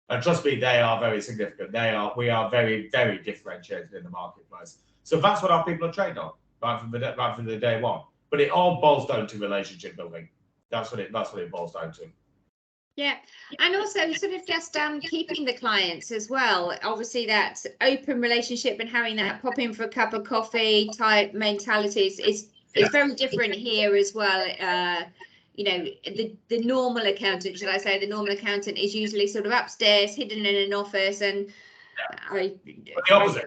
C: And trust me, they are very significant. We are very, very differentiated in the marketplace. So that's what our people are trained on, right from the day one. But it all boils down to relationship building. That's what it boils down to. Yeah,
A: and also sort of just keeping the clients as well. Obviously, that open relationship and having that pop in for a cup of coffee type mentalities is very different here as well. The normal accountant, should I say, the normal accountant is usually sort of upstairs, hidden in an office, and I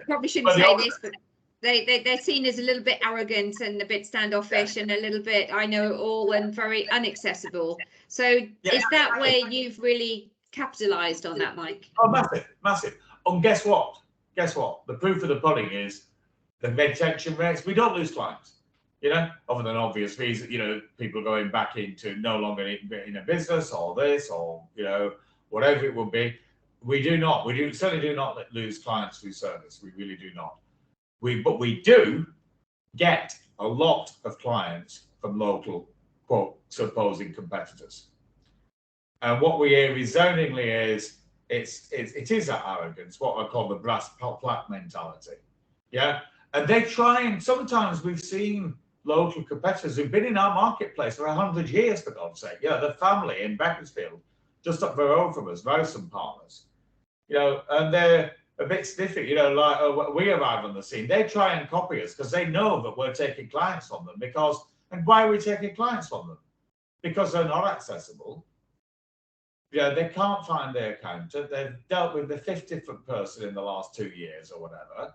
A: probably shouldn't say this, but they're seen as a little bit arrogant and a bit standoffish and a little bit I know it all and very inaccessible. So is that where you've really capitalized on that, Mike?
C: Oh, massive. And guess what? The proof of the pudding is the retention rates. We don't lose clients. Other than obvious reasons, people going back into no longer in a business or this or, whatever it will be. We certainly do not lose clients through service. We really do not. But we do get a lot of clients from local, quote, supposing competitors. And what we hear resoundingly is it is that arrogance, what I call the brass plaque mentality. Yeah. And they try, and sometimes we've seen local competitors who've been in our marketplace for 100 years, for God's sake. The family in Beaconsfield, just up the road from us, Rowson Partners, and they're a bit sniffy, like we arrive on the scene. They try and copy us because they know that we're taking clients from them. And why are we taking clients from them? Because they're not accessible. They can't find their accountant. They've dealt with the 5th different person in the last 2 years or whatever.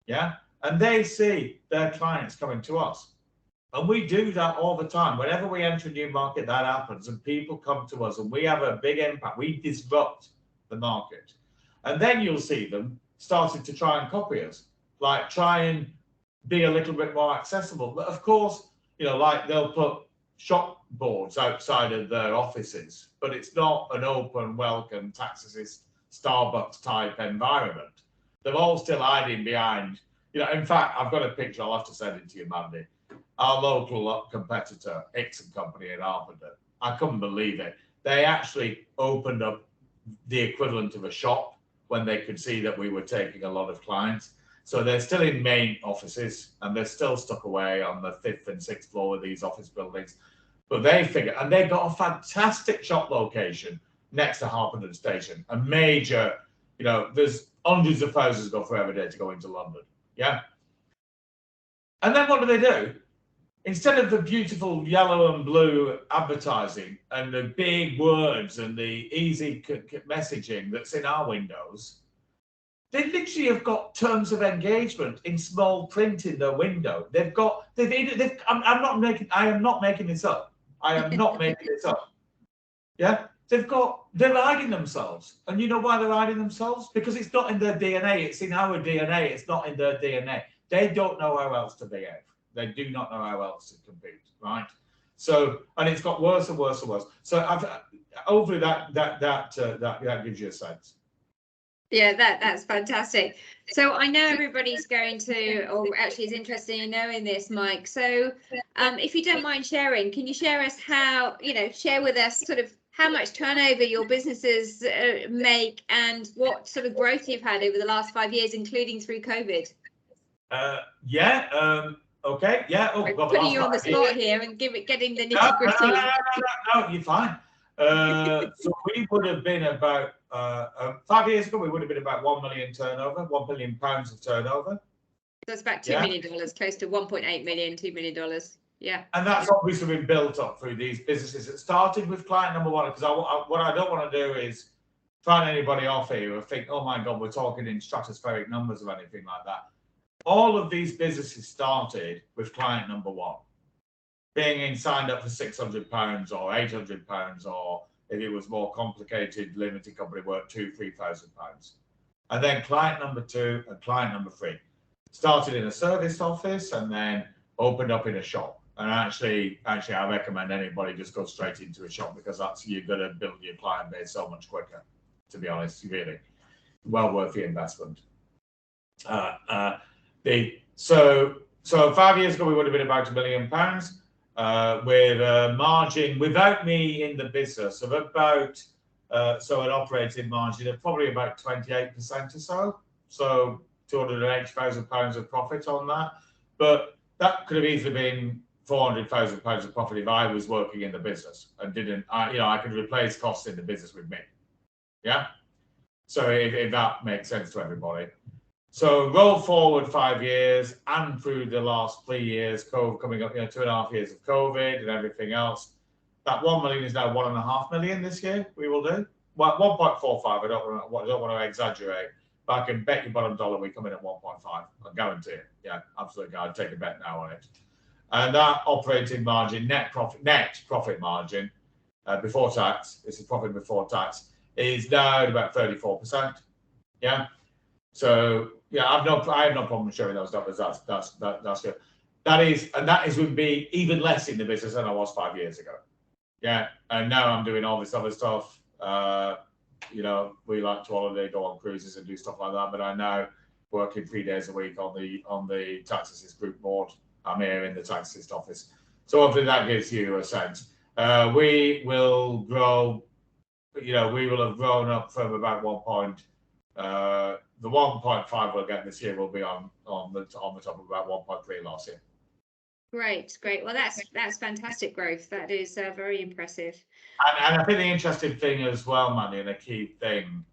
C: Yeah. And they see their clients coming to us. And we do that all the time. Whenever we enter a new market, that happens. And people come to us and we have a big impact. We disrupt the market. And then you'll see them starting to try and copy us, like try and be a little bit more accessible. But of course, like they'll put shop boards outside of their offices, but it's not an open, welcome, TaxAssist, Starbucks type environment. They're all still hiding behind, in fact, I've got a picture, I'll have to send it to you, Mandy. Our local competitor, Ixon Company in Harpenden, I couldn't believe it. They actually opened up the equivalent of a shop when they could see that we were taking a lot of clients. So they're still in main offices and they're still stuck away on the 5th and 6th floor of these office buildings. But they figure, and they've got a fantastic shop location next to Harpenden Station, a major, there's hundreds of thousands go for every day to go into London. Yeah. And then what do? Instead of the beautiful yellow and blue advertising and the big words and the easy messaging that's in our windows, they literally have got terms of engagement in small print in their window. I am not making this up. Yeah. They're hiding themselves. And you know why they're hiding themselves? Because it's not in their DNA. It's in our DNA. It's not in their DNA. They don't know how else to behave. They do not know how else to compete, right? So, and it's got worse and worse and worse. So, hopefully that gives you a sense.
A: Yeah, that's fantastic. So I know everybody's going to, or actually is interested in knowing this, Mike. So if you don't mind sharing, can you share us how, share with us sort of how much turnover your businesses make and what sort of growth you've had over the last 5 years, including through COVID?
C: Okay. Yeah. Oh,
A: I'm putting you on the spot here and getting the nitty gritty.
C: No, you're fine. So we would have been about 5 years ago. We would have been about 1 million turnover, £1 billion of turnover.
A: That's about $2 million, close to 1.8 million, $2 million. Yeah.
C: And that's obviously been built up through these businesses. It started with client number one, because what I don't want to do is find anybody off here who think, oh my God, we're talking in stratospheric numbers or anything like that. All of these businesses started with client number one, being signed up for £600 or £800, or if it was more complicated, limited company work, £2,000-3,000. And then client number two and client number three started in a service office and then opened up in a shop. And actually, I recommend anybody just go straight into a shop, because you're going to build your client base so much quicker. To be honest, really, well worth the investment. So 5 years ago we would have been about £1 million, with a margin without me in the business of about an operating margin of probably about 28% or so. So £280,000 of profit on that, but that could have easily been £400,000 of profit if I was working in the business and I could replace costs in the business with me. Yeah. So if that makes sense to everybody. So roll forward 5 years and through the last 3 years, COVID coming up, 2.5 years of COVID and everything else. That 1 million is now 1.5 million this year. We will do 1.45. I don't want to exaggerate, but I can bet you bottom dollar we come in at 1.5. I guarantee it. Yeah, absolutely. I'd take a bet now on it. And that operating margin, net profit margin before tax, this is profit before tax, is now at about 34%. Yeah. So yeah, I have no problem showing those numbers. That's good. That is would be even less in the business than I was 5 years ago. Yeah, and now I'm doing all this other stuff. We like to holiday, go on cruises, and do stuff like that. But I now working 3 days a week on the TaxAssist group board. I'm here in the TaxAssist office, so hopefully that gives you a sense. We will grow. We will have grown up from about the 1.5 we'll get this year will be on the top of about 1.3 last year.
A: Great. Well, that's fantastic growth. That is very impressive.
C: And I think the interesting thing as well, Mandy, and a key thing,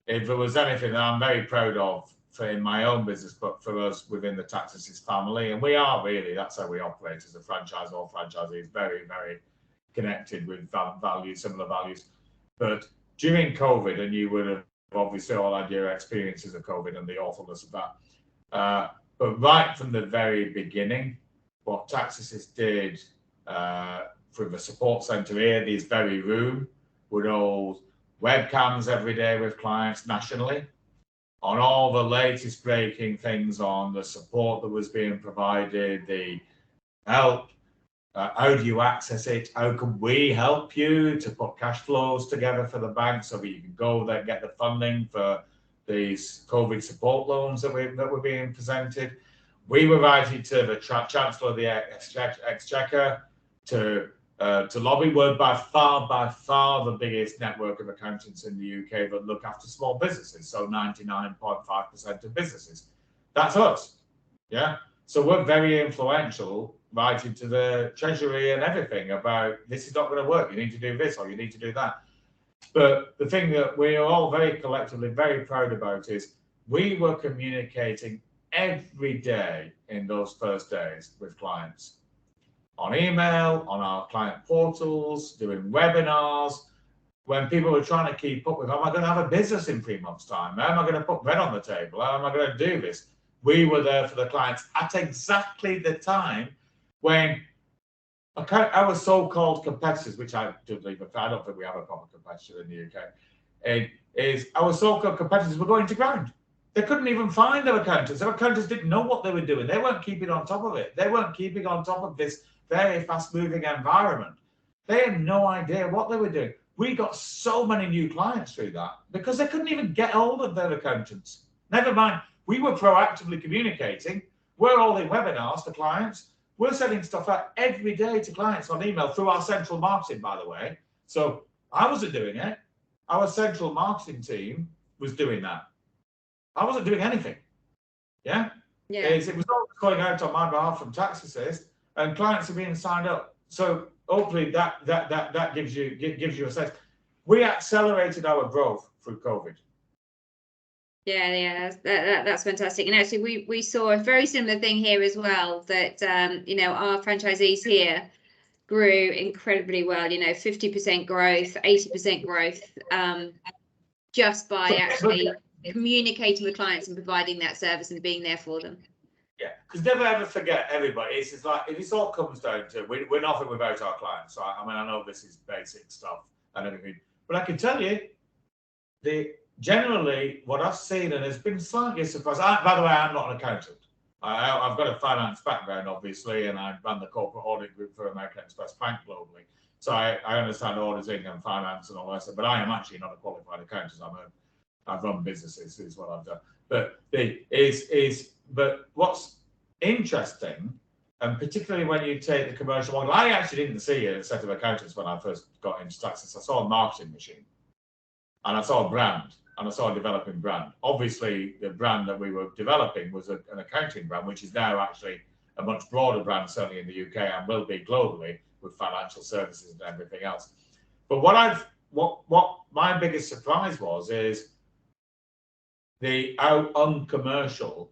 C: if there was anything that I'm very proud of in my own business, but for us within the TaxAssist family, and we are really, that's how we operate as a franchise or franchisees, very, very connected with similar values. But during COVID, and you would have obviously all had your experiences of COVID and the awfulness of that. But right from the very beginning, what TaxAssist did through the support centre here, this very room, would hold webcams every day with clients nationally on all the latest breaking things on the support that was being provided, the help. How do you access it? How can we help you to put cash flows together for the bank so that you can go there and get the funding for these COVID support loans that were being presented? We were writing to the Chancellor of the Exchequer to lobby. We're by far the biggest network of accountants in the UK that look after small businesses. So 99.5% of businesses. That's us. Yeah. So we're very influential, writing to the Treasury and everything about this is not going to work. You need to do this or you need to do that. But the thing that we are all very collectively very proud about is we were communicating every day in those first days with clients on email, on our client portals, doing webinars. When people were trying to keep up with, how am I going to have a business in 3 months' time? How am I going to put bread on the table? How am I going to do this? We were there for the clients at exactly the time when our so-called competitors, which I do believe, I don't think we have a proper competitor in the UK, is our so-called competitors were going to ground. They couldn't even find their accountants. Their accountants didn't know what they were doing. They weren't keeping on top of it. They weren't keeping on top of this very fast-moving environment. They had no idea what they were doing. we got so many new clients through that because they couldn't even get hold of their accountants. Never mind, we were proactively communicating. We're holding webinars to clients. We're sending stuff out every day to clients on email through our central marketing, by the way. So I wasn't doing it. Our central marketing team was doing that. I wasn't doing anything. Yeah. It was all going out on my behalf from TaxAssist, and clients are being signed up. So hopefully that gives you a sense. We accelerated our growth through COVID.
A: Yeah, that's fantastic. And actually, we saw a very similar thing here as well. That our franchisees here grew incredibly well. 50% growth, 80% growth, just by actually communicating with clients and providing that service and being there for them.
C: Yeah, because never ever forget, everybody. It's just like this all comes down to we're nothing without our clients. So I mean, I know this is basic stuff and everything, but I can tell you, generally what I've seen, and has been slightly surprised. By the way, I'm not an accountant. I've got a finance background, obviously, and I run the corporate audit group for American Express Bank globally. So I understand auditing and finance and all that stuff. But I am actually not a qualified accountant. I've run businesses, is what I've done. But but what's interesting, and particularly when you take the commercial model, I actually didn't see a set of accountants when I first got into taxes. I saw a marketing machine, and I saw a brand, and I saw a developing brand. Obviously, the brand that we were developing was an accounting brand, which is now actually a much broader brand, certainly in the UK, and will be globally with financial services and everything else. But what my biggest surprise is how uncommercial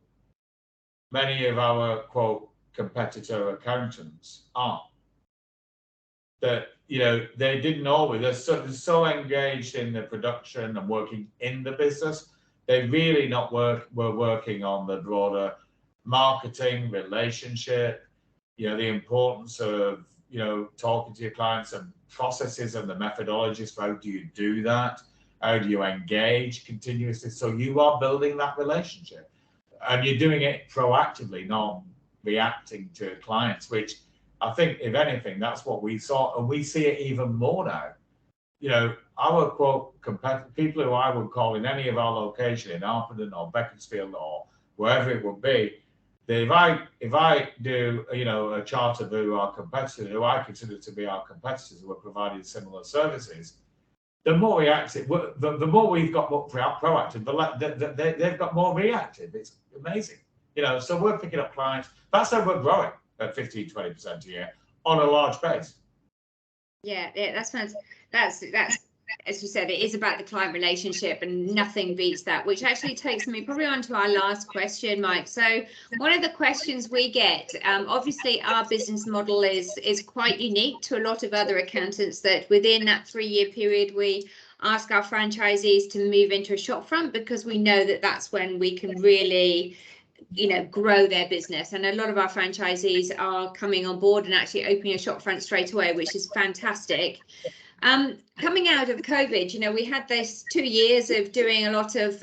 C: many of our quote competitor accountants are. That they didn't always. They're so engaged in the production and working in the business. They really were working on the broader marketing relationship. The importance of talking to your clients and processes and the methodologies for how do you do that. How do you engage continuously? So you are building that relationship, and you're doing it proactively, not reacting to clients, which I think, if anything, that's what we saw, and we see it even more now. Our quote people who I would call in any of our location in Harpenden or Beaconsfield or wherever it would be, that if I do a chart of who our competitors, who I consider to be our competitors, who are providing similar services, the more reactive, the more we've got more proactive, they've got more reactive. It's amazing, So we're picking up clients. That's how we're growing at 15-20% a year on a large base.
A: Yeah, that's fantastic. That's as you said, it is about the client relationship, and nothing beats that. Which actually takes me probably on to our last question, Mike. So one of the questions we get, obviously, our business model is quite unique to a lot of other accountants. That within that 3-year period, we ask our franchisees to move into a shop front, because we know that that's when we can really grow their business. And a lot of our franchisees are coming on board and actually opening a shop front straight away, which is fantastic. Coming out of COVID, we had this 2 years of doing a lot of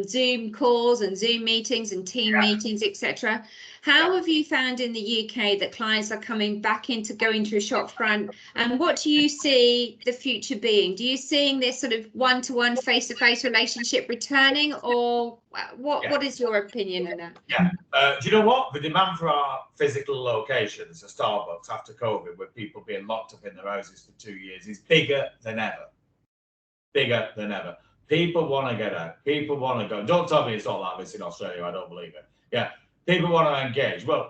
A: Zoom calls and Zoom meetings and team meetings, etc. How have you found in the UK that clients are coming back into going to a shop front? And what do you see the future being? Do you seeing this sort of one-to-one, face-to-face relationship returning, or what is your opinion on that?
C: Yeah. Do you know what? The demand for our physical locations, the Starbucks after COVID, with people being locked up in their houses for 2 years, is bigger than ever. Bigger than ever. People want to get out. People want to go. Don't tell me it's all like this in Australia. I don't believe it. Yeah. People want to engage. Well,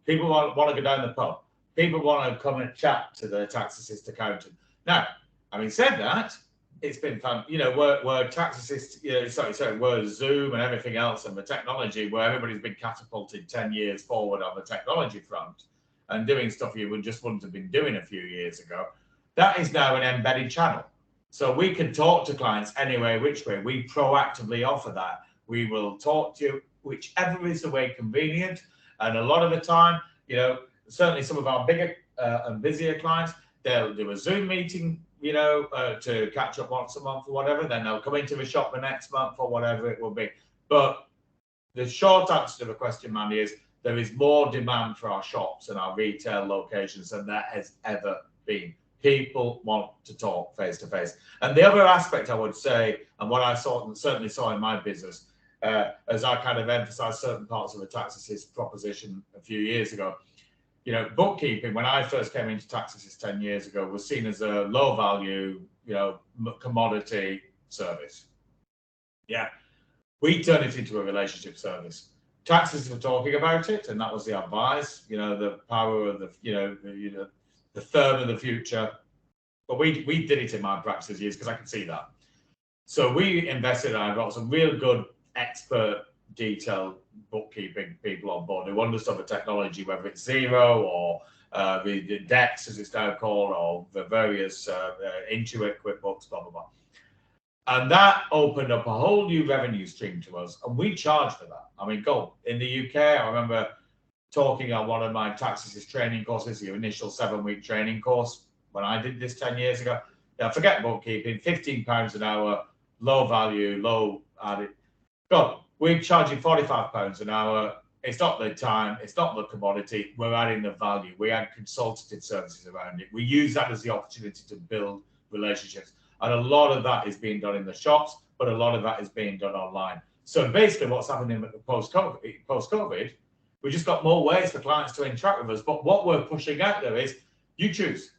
C: people want to go down the pub. People want to come and chat to the TaxAssist accountant. Now, having said that, it's been fun. Where TaxAssist, where Zoom and everything else and the technology, where everybody's been catapulted 10 years forward on the technology front and doing stuff you wouldn't have been doing a few years ago. That is now an embedded channel. So we can talk to clients anyway, which way. We proactively offer that. We will talk to you whichever is the way convenient. And a lot of the time, certainly some of our bigger and busier clients, they'll do a Zoom meeting, to catch up once a month or whatever. Then they'll come into the shop the next month or whatever it will be. But the short answer to the question, Mandy, is there is more demand for our shops and our retail locations than there has ever been. People want to talk face to face. And the other aspect I would say, and what I certainly saw in my business, as I kind of emphasized certain parts of the TaxAssist proposition a few years ago, you know, bookkeeping, when I first came into TaxAssist 10 years ago, was seen as a low value, you know, commodity service. Yeah. We turned it into a relationship service. TaxAssist were talking about it, and that was the advice, you know, the power of the, the firm of the future. But we did it in my practice years because I could see that. So we invested, and I got some real good expert detailed bookkeeping people on board who understood the technology, whether it's Xero or the DEX, as it's now called, or the various Intuit, QuickBooks, blah, blah, blah. And that opened up a whole new revenue stream to us, and we charged for that. I mean, in the UK, I remember talking on one of my TaxAssist training courses, the initial 7-week training course, when I did this 10 years ago. Yeah, forget bookkeeping, £15 an hour, low value, low added. We're charging £45 an hour. It's not the time, it's not the commodity. We're adding the value. We add consultative services around it. We use that as the opportunity to build relationships. And a lot of that is being done in the shops, but a lot of that is being done online. So basically what's happening post-COVID, we just got more ways for clients to interact with us. But what we're pushing out there is, you choose.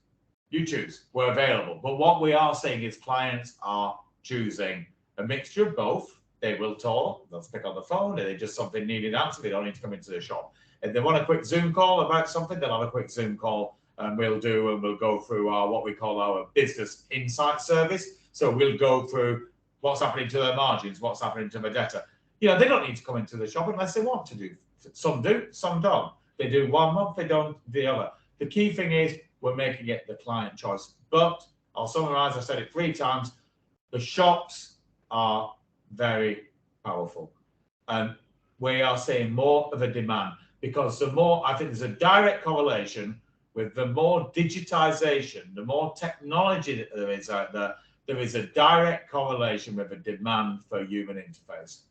C: We're available. But what we are seeing is clients are choosing a mixture of both. They will talk, they'll pick on the phone, if they just something needed answered, they don't need to come into the shop. If they want a quick Zoom call about something, they'll have a quick Zoom call, and we'll go through our what we call our business insight service. So we'll go through what's happening to their margins, what's happening to their data. You know, they don't need to come into the shop unless they want to do. Some do, some don't. They do 1 month, they don't the other. The key thing is we're making it the client choice. But I'll summarize, I said it 3 times, the shops are very powerful, and we are seeing more of a demand, because the more, I think there's a direct correlation with the more digitization, the more technology that there is out there, there is a direct correlation with a demand for human interface.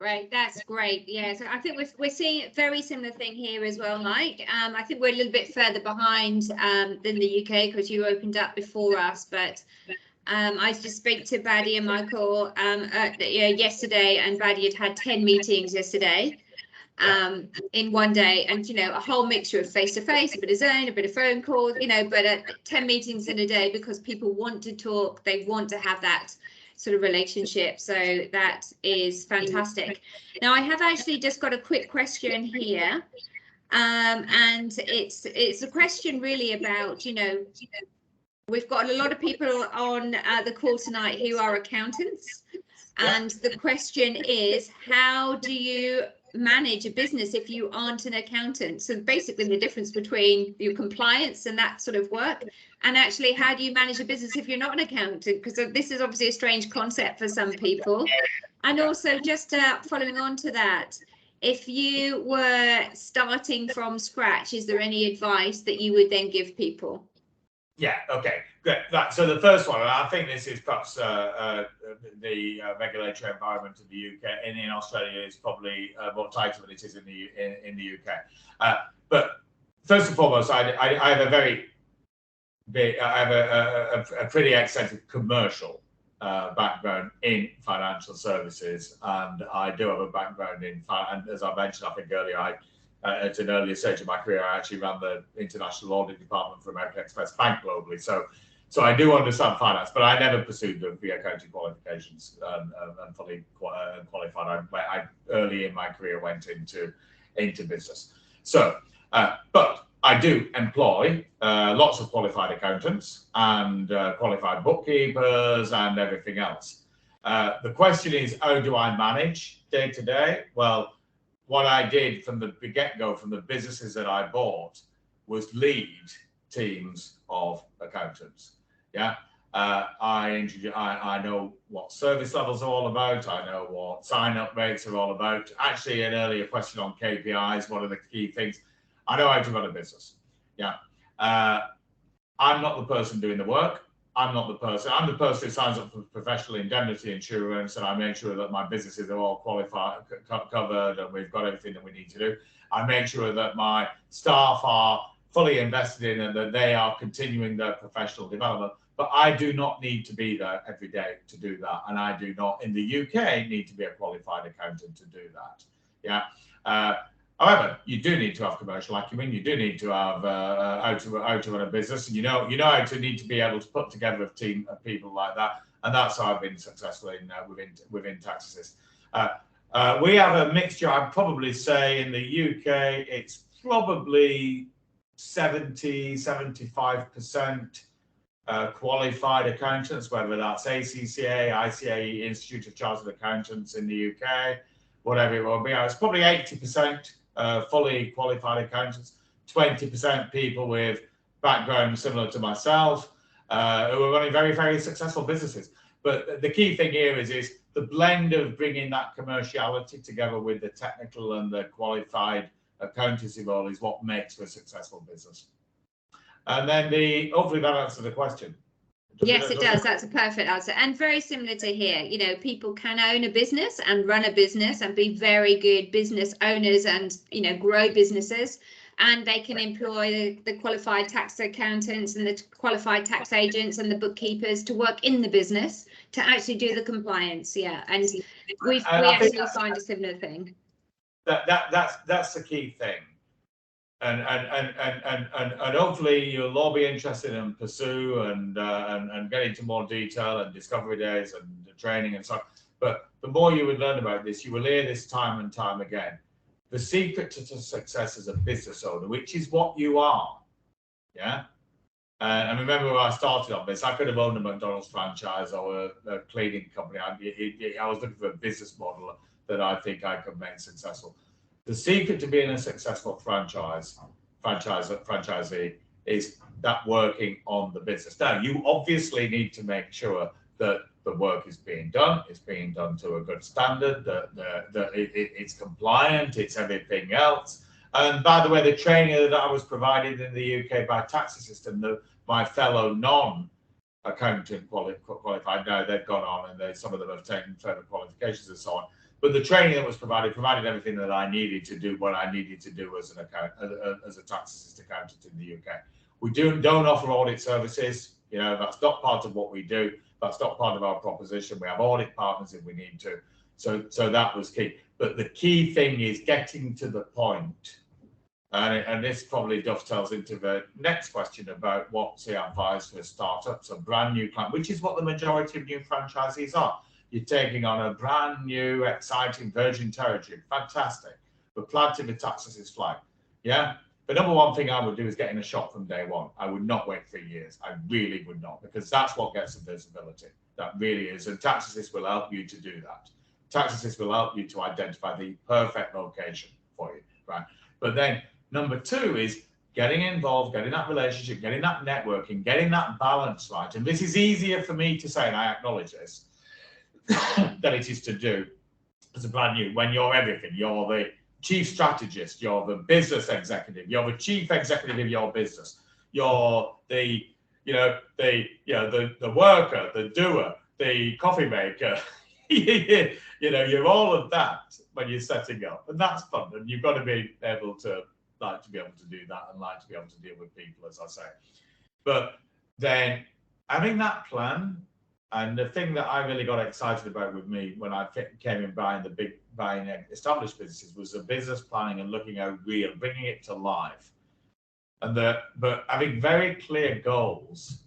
A: Right, that's great. Yeah, so I think we're seeing a very similar thing here as well, Mike. I think we're a little bit further behind than the UK because you opened up before us, but I just spoke to Baddy and Michael yesterday, and Baddy had 10 meetings yesterday in one day, and you know, a whole mixture of face-to-face, a bit of Zoom, a bit of phone calls, you know, but 10 meetings in a day because people want to talk, they want to have that sort of relationship. So that is fantastic. Now I have actually just got a quick question here, and it's a question really about, you know, we've got a lot of people on the call tonight who are accountants, and the question is, how do you manage a business if you aren't an accountant? So basically the difference between your compliance and that sort of work, and actually how do you manage a business if you're not an accountant? Because this is obviously a strange concept for some people. And also just following on to that, if you were starting from scratch, is there any advice that you would then give people?
C: Yeah, okay, great. So the first one, and I think this is perhaps the regulatory environment in the UK and in Australia is probably more tighter than it is in the UK. But first and foremost, I have a very big, I have a pretty extensive commercial background in financial services, and I do have a background in, and as I mentioned, I think earlier, at an earlier stage of my career, I actually ran the international audit department for American Express Bank globally. So I do understand finance, but I never pursued the accounting qualifications and fully qualified. I early in my career went into business. So, but I do employ lots of qualified accountants and qualified bookkeepers and everything else. The question is, how do I manage day to day? Well, what I did from the get-go, from the businesses that I bought, was lead teams of accountants. Yeah, I know what service levels are all about. I know what sign-up rates are all about. Actually, an earlier question on KPIs, what are the key things? I know how to run a business. Yeah, I'm not the person doing the work. I'm the person who signs up for professional indemnity insurance, and I make sure that my businesses are all qualified, covered, and we've got everything that we need to do. I make sure that my staff are fully invested in and that they are continuing their professional development. But I do not need to be there every day to do that. And I do not, in the UK, need to be a qualified accountant to do that. Yeah. However, you do need to have commercial acumen. You do need to have how to run a business, and you know how to need to be able to put together a team of people like that. And that's how I've been successful in within TaxAssist. We have a mixture. I'd probably say in the UK, it's probably 70-75% qualified accountants, whether that's ACCA, ICAE, Institute of Chartered Accountants in the UK, whatever it will be. It's probably 80% fully qualified accountants, 20% people with backgrounds similar to myself, who are running very, very successful businesses. But the key thing here is the blend of bringing that commerciality together with the technical and the qualified accountancy role is what makes for a successful business. And then hopefully that answers the question.
A: Yes, it does. That's a perfect answer. And very similar to here, you know, people can own a business and run a business and be very good business owners and, you know, grow businesses. And they can employ the qualified tax accountants and the qualified tax agents and the bookkeepers to work in the business to actually do the compliance. Yeah. And we actually find a similar thing.
C: That's the key thing. And hopefully you'll all be interested in pursue and get into more detail and discovery days and the training and so on. But the more you would learn about this, you will hear this time and time again. The secret to success as a business owner, which is what you are, yeah. And remember when I started on this, I could have owned a McDonald's franchise or a cleaning company. I was looking for a business model that I think I could make successful. The secret to being a successful franchisee is that working on the business. Now, you obviously need to make sure that the work is being done. It's being done to a good standard, that it's compliant, it's everything else. And by the way, the training that I was provided in the UK by TaxAssist and my fellow non-accountant qualified, now they've gone on and some of them have taken further qualifications and so on. But the training that was provided everything that I needed to do what I needed to do as a TaxAssist accountant in the UK. We don't offer audit services. You know, that's not part of what we do. That's not part of our proposition. We have audit partners if we need to. So that was key. But the key thing is getting to the point. And this probably dovetails into the next question about what's the advice for startups, a brand new client, which is what the majority of new franchisees are. You're taking on a brand new, exciting virgin territory. Fantastic. But planting the TaxAssist flag. Yeah. The number one thing I would do is get in a shop from day one. I would not wait 3 years. I really would not, because that's what gets the visibility. That really is. And TaxAssist will help you to do that. TaxAssist will help you to identify the perfect location for you. Right. But then number two is getting involved, getting that relationship, getting that networking, getting that balance right. And this is easier for me to say, and I acknowledge this, than it is to do as a brand new. When you're everything, you're the chief strategist, you're the business executive, you're the chief executive of your business, you're the worker, the doer, the coffee maker. You're all of that when you're setting up, and that's fun. And you've got to be able to be able to do that and to be able to deal with people, as I say. But then having that plan. And the thing that I really got excited about with me when I came in buying established businesses was the business planning and looking at real, bringing it to life. But having very clear goals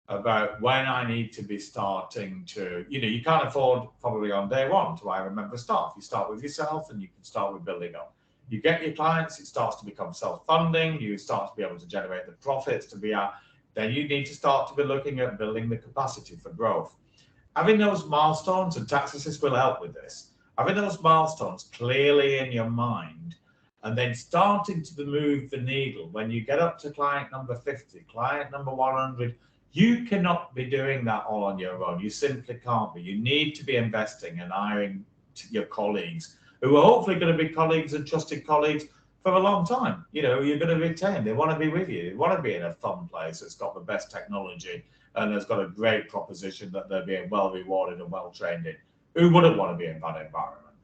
C: about when I need to be starting to, you can't afford probably on day one to hire a member of staff. You start with yourself and you can start with building up. You get your clients, it starts to become self-funding, you start to be able to generate the profits to be out. Then you need to start to be looking at building the capacity for growth. Having those milestones, and TaxAssist will help with this, having those milestones clearly in your mind, and then starting to move the needle. When you get up to client number 50, client number 100, you cannot be doing that all on your own. You simply can't be. You need to be investing and hiring your colleagues, who are hopefully going to be colleagues and trusted colleagues for a long time. You're going to retain. They want to be with you. They want to be in a fun place that's got the best technology and has got a great proposition that they're being well rewarded and well trained in. Who wouldn't want to be in that environment?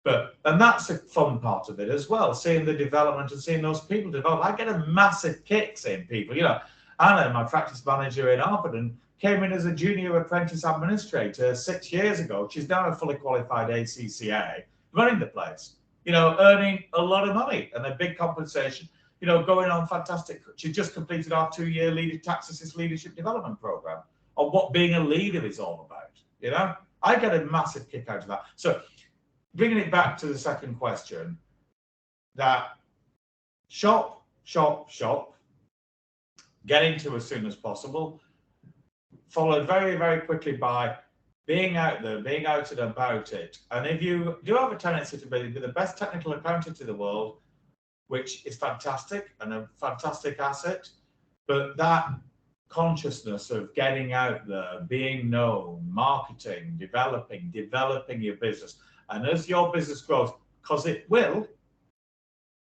C: And that's a fun part of it as well, seeing the development and seeing those people develop. I get a massive kick seeing people, you know. Anna, my practice manager in Harvard, came in as a junior apprentice administrator 6 years ago. She's now a fully qualified ACCA, running the place, you know, earning a lot of money and a big compensation, you know, going on fantastic. She just completed our 2-year TaxAssist Leadership Development Program on what being a leader is all about, you know. I get a massive kick out of that. So bringing it back to the second question, that shop, get into as soon as possible, followed very, very quickly by being out there, being out and about it. And if you do have a tendency to be the best technical accountant in the world, which is fantastic and a fantastic asset, but that consciousness of getting out there, being known, marketing, developing your business. And as your business grows, because it will,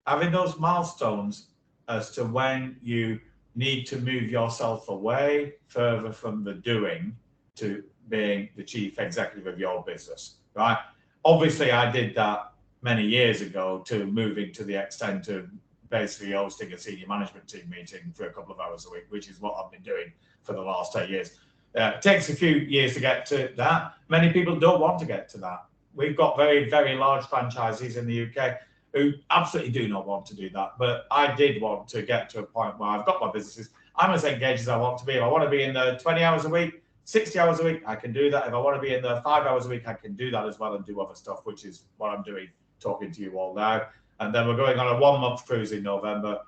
C: having those milestones as to when you need to move yourself away further from the doing to being the chief executive of your business, right? Obviously, I did that many years ago, to moving to the extent of basically hosting a senior management team meeting for a couple of hours a week, which is what I've been doing for the last 8 years. It takes a few years to get to that. Many people don't want to get to that. We've got very, very large franchisees in the UK who absolutely do not want to do that. But I did want to get to a point where I've got my businesses. I'm as engaged as I want to be. If I want to be in there 20 hours a week, 60 hours a week, I can do that. If I want to be in there 5 hours a week, I can do that as well and do other stuff, which is what I'm doing, talking to you all now. And then we're going on a 1-month cruise in November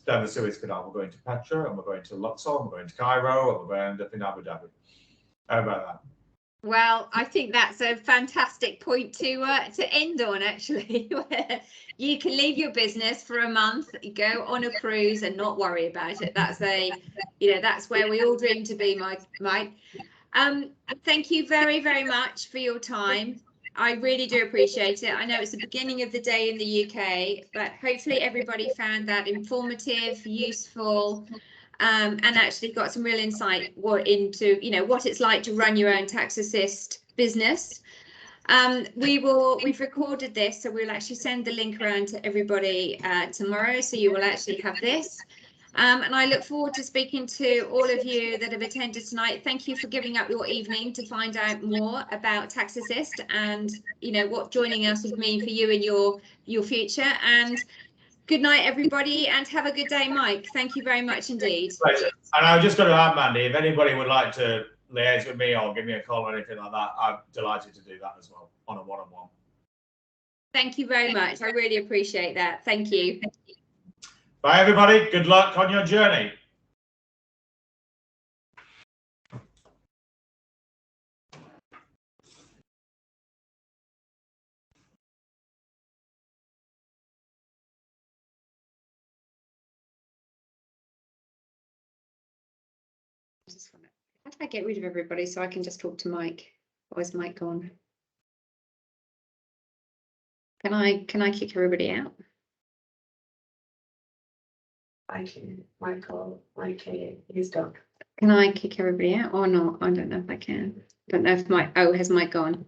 C: down the Suez Canal. We're going to Petra, and we're going to Luxor, and we're going to Cairo, and we're going to end up in Abu Dhabi. How about that?
A: Well, I think that's a fantastic point to end on, actually. Where you can leave your business for a month, go on a cruise, and not worry about it. That's that's where we all dream to be, Mike. Thank you very, very much for your time. I really do appreciate it. I know it's the beginning of the day in the UK, but hopefully everybody found that informative, useful, and actually got some real insight into what it's like to run your own TaxAssist business. We've recorded this, so we'll actually send the link around to everybody tomorrow, so you will actually have this. And I look forward to speaking to all of you that have attended tonight. Thank you for giving up your evening to find out more about TaxAssist and what joining us would mean for you and your future. And good night, everybody, and have a good day, Mike. Thank you very much indeed.
C: Pleasure. And I've just got to add, Mandy, if anybody would like to liaise with me or give me a call or anything like that, I'm delighted to do that as well on a one-on-one.
A: Thank you very much. I really appreciate that. Thank you.
C: Bye, everybody. Good luck on your journey.
A: How do I get rid of everybody so I can just talk to Mike? Or is Mike gone? Can I kick everybody out?
B: I can, Michael, he's gone.
A: Can I kick everybody out or not? I don't know if I can. Don't know if has Mike gone?